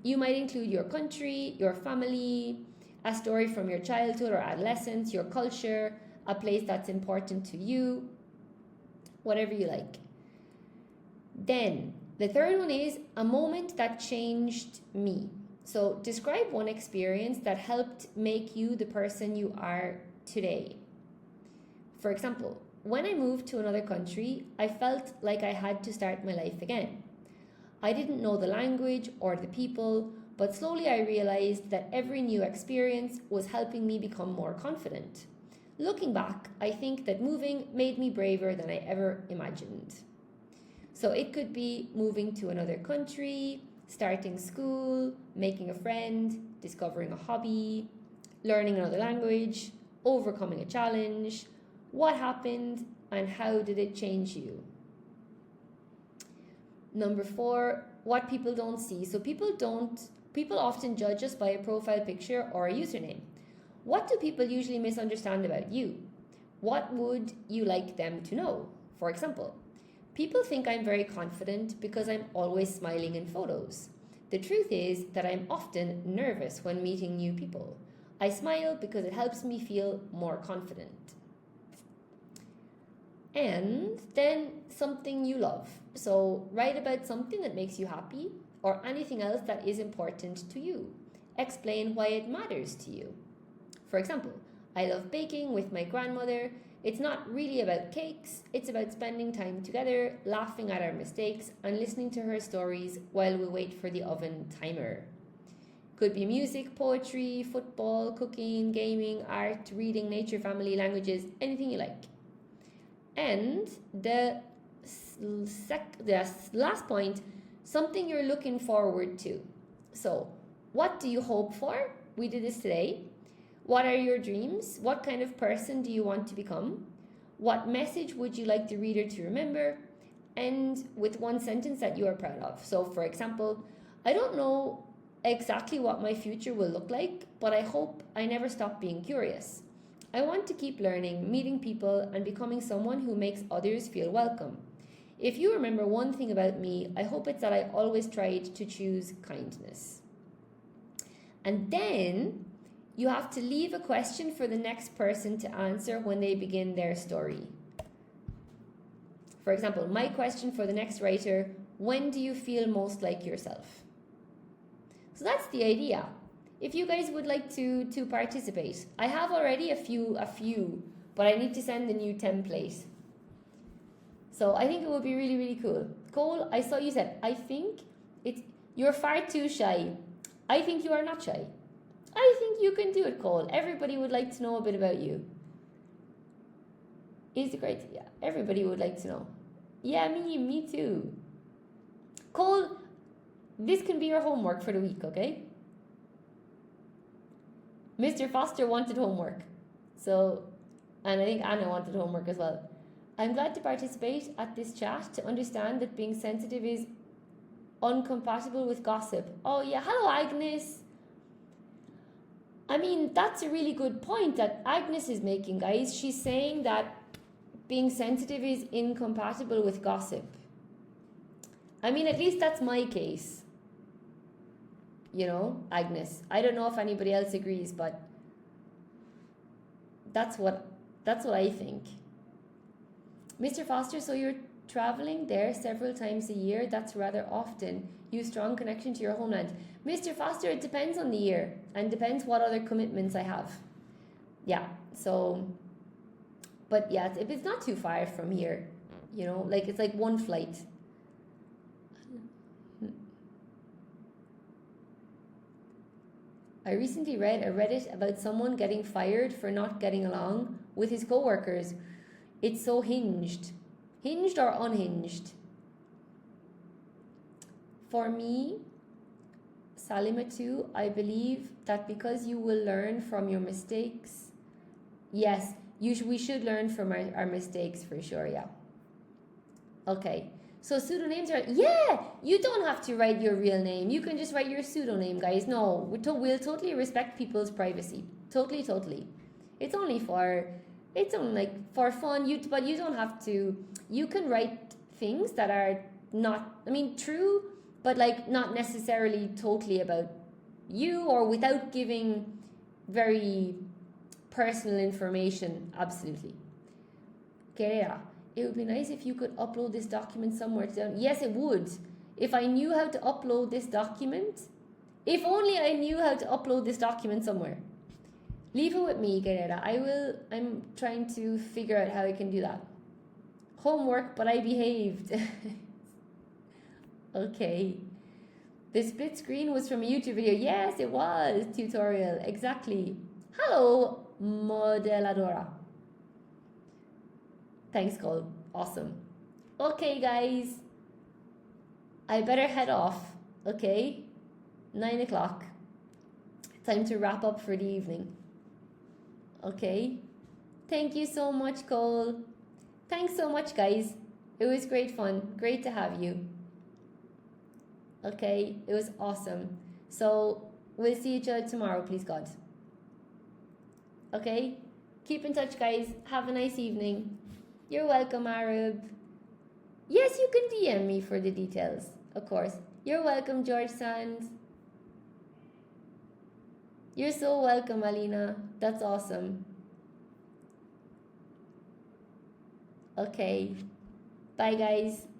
You might include your country, your family, a story from your childhood or adolescence, your culture, a place that's important to you, whatever you like. Then the third one is a moment that changed me. So describe one experience that helped make you the person you are today. For example, when I moved to another country, I felt like I had to start my life again. I didn't know the language or the people, but slowly I realized that every new experience was helping me become more confident. Looking back, I think that moving made me braver than I ever imagined. So it could be moving to another country, starting school, making a friend, discovering a hobby, learning another language, overcoming a challenge. What happened and how did it change you? Number 4, what people don't see. So people often judge us by a profile picture or a username. What do people usually misunderstand about you? What would you like them to know? For example, people think I'm very confident because I'm always smiling in photos. The truth is that I'm often nervous when meeting new people. I smile because it helps me feel more confident. And then something you love. So write about something that makes you happy or anything else that is important to you. Explain why it matters to you. For example, I love baking with my grandmother. It's not really about cakes, it's about spending time together, laughing at our mistakes, and listening to her stories while we wait for the oven timer. Could be music, poetry, football, cooking, gaming, art, reading, nature, family, languages, anything you like. And the last point, something you're looking forward to. So, what do you hope for? We did this today. What are your dreams? What kind of person do you want to become? What message would you like the reader to remember? End with one sentence that you are proud of. So, for example, I don't know exactly what my future will look like, but I hope I never stop being curious. I want to keep learning, meeting people, and becoming someone who makes others feel welcome. If you remember one thing about me, I hope it's that I always tried to choose kindness. And then you have to leave a question for the next person to answer when they begin their story. For example, my question for the next writer, when do you feel most like yourself? So that's the idea. If you guys would like to participate, I have already a few, but I need to send the new template. So I think it would be really, really cool. Cole, I saw you said, I think you're far too shy. I think you are not shy. I think you can do it, Cole. Everybody would like to know a bit about you. Is it great? Yeah, everybody would like to know. Yeah, me too. Cole, this can be your homework for the week, okay? Mr. Foster wanted homework. So, and I think Anna wanted homework as well. I'm glad to participate at this chat to understand that being sensitive is incompatible with gossip. Oh yeah, hello Agnes. I mean, that's a really good point that Agnes is making, guys. She's saying that being sensitive is incompatible with gossip. I mean, at least that's my case. You know, Agnes. I don't know if anybody else agrees, but that's what I think. Mr. Foster, so you're traveling there several times a year? That's rather often. You strong connection to your homeland. Mr. Foster, it depends on the year and depends what other commitments I have. Yeah, so, but yeah, it's not too far from here, you know, like it's like one flight. I recently read a Reddit about someone getting fired for not getting along with his coworkers. It's so hinged. Hinged or unhinged? For me, Salima too, I believe that because you will learn from your mistakes. Yes, we should learn from our mistakes for sure, yeah. Okay, so pseudonyms are, yeah, you don't have to write your real name. You can just write your pseudonym, guys. No, we'll totally respect people's privacy. Totally. It's only like for fun, but you don't have to. You can write things that are not, I mean, true, but like not necessarily totally about you or without giving very personal information. Absolutely. Guerrera, it would be nice if you could upload this document somewhere. Yes, it would. If I knew how to upload this document, if only I knew how to upload this document somewhere. Leave it with me, Guerrera. I'm trying to figure out how I can do that. Homework, but I behaved. Okay. The split screen was from a YouTube video. Yes, it was. Tutorial. Exactly. Hello, Modeladora. Thanks, Cole. Awesome. Okay, guys. I better head off. Okay? 9 o'clock. Time to wrap up for the evening. Okay? Thank you so much, Cole. Thanks so much, guys. It was great fun. Great to have you. Okay? It was awesome. So, we'll see each other tomorrow, please God. Okay? Keep in touch, guys. Have a nice evening. You're welcome, Arab. Yes, you can DM me for the details, of course. You're welcome, George Sands. You're so welcome, Alina. That's awesome. Okay. Bye, guys.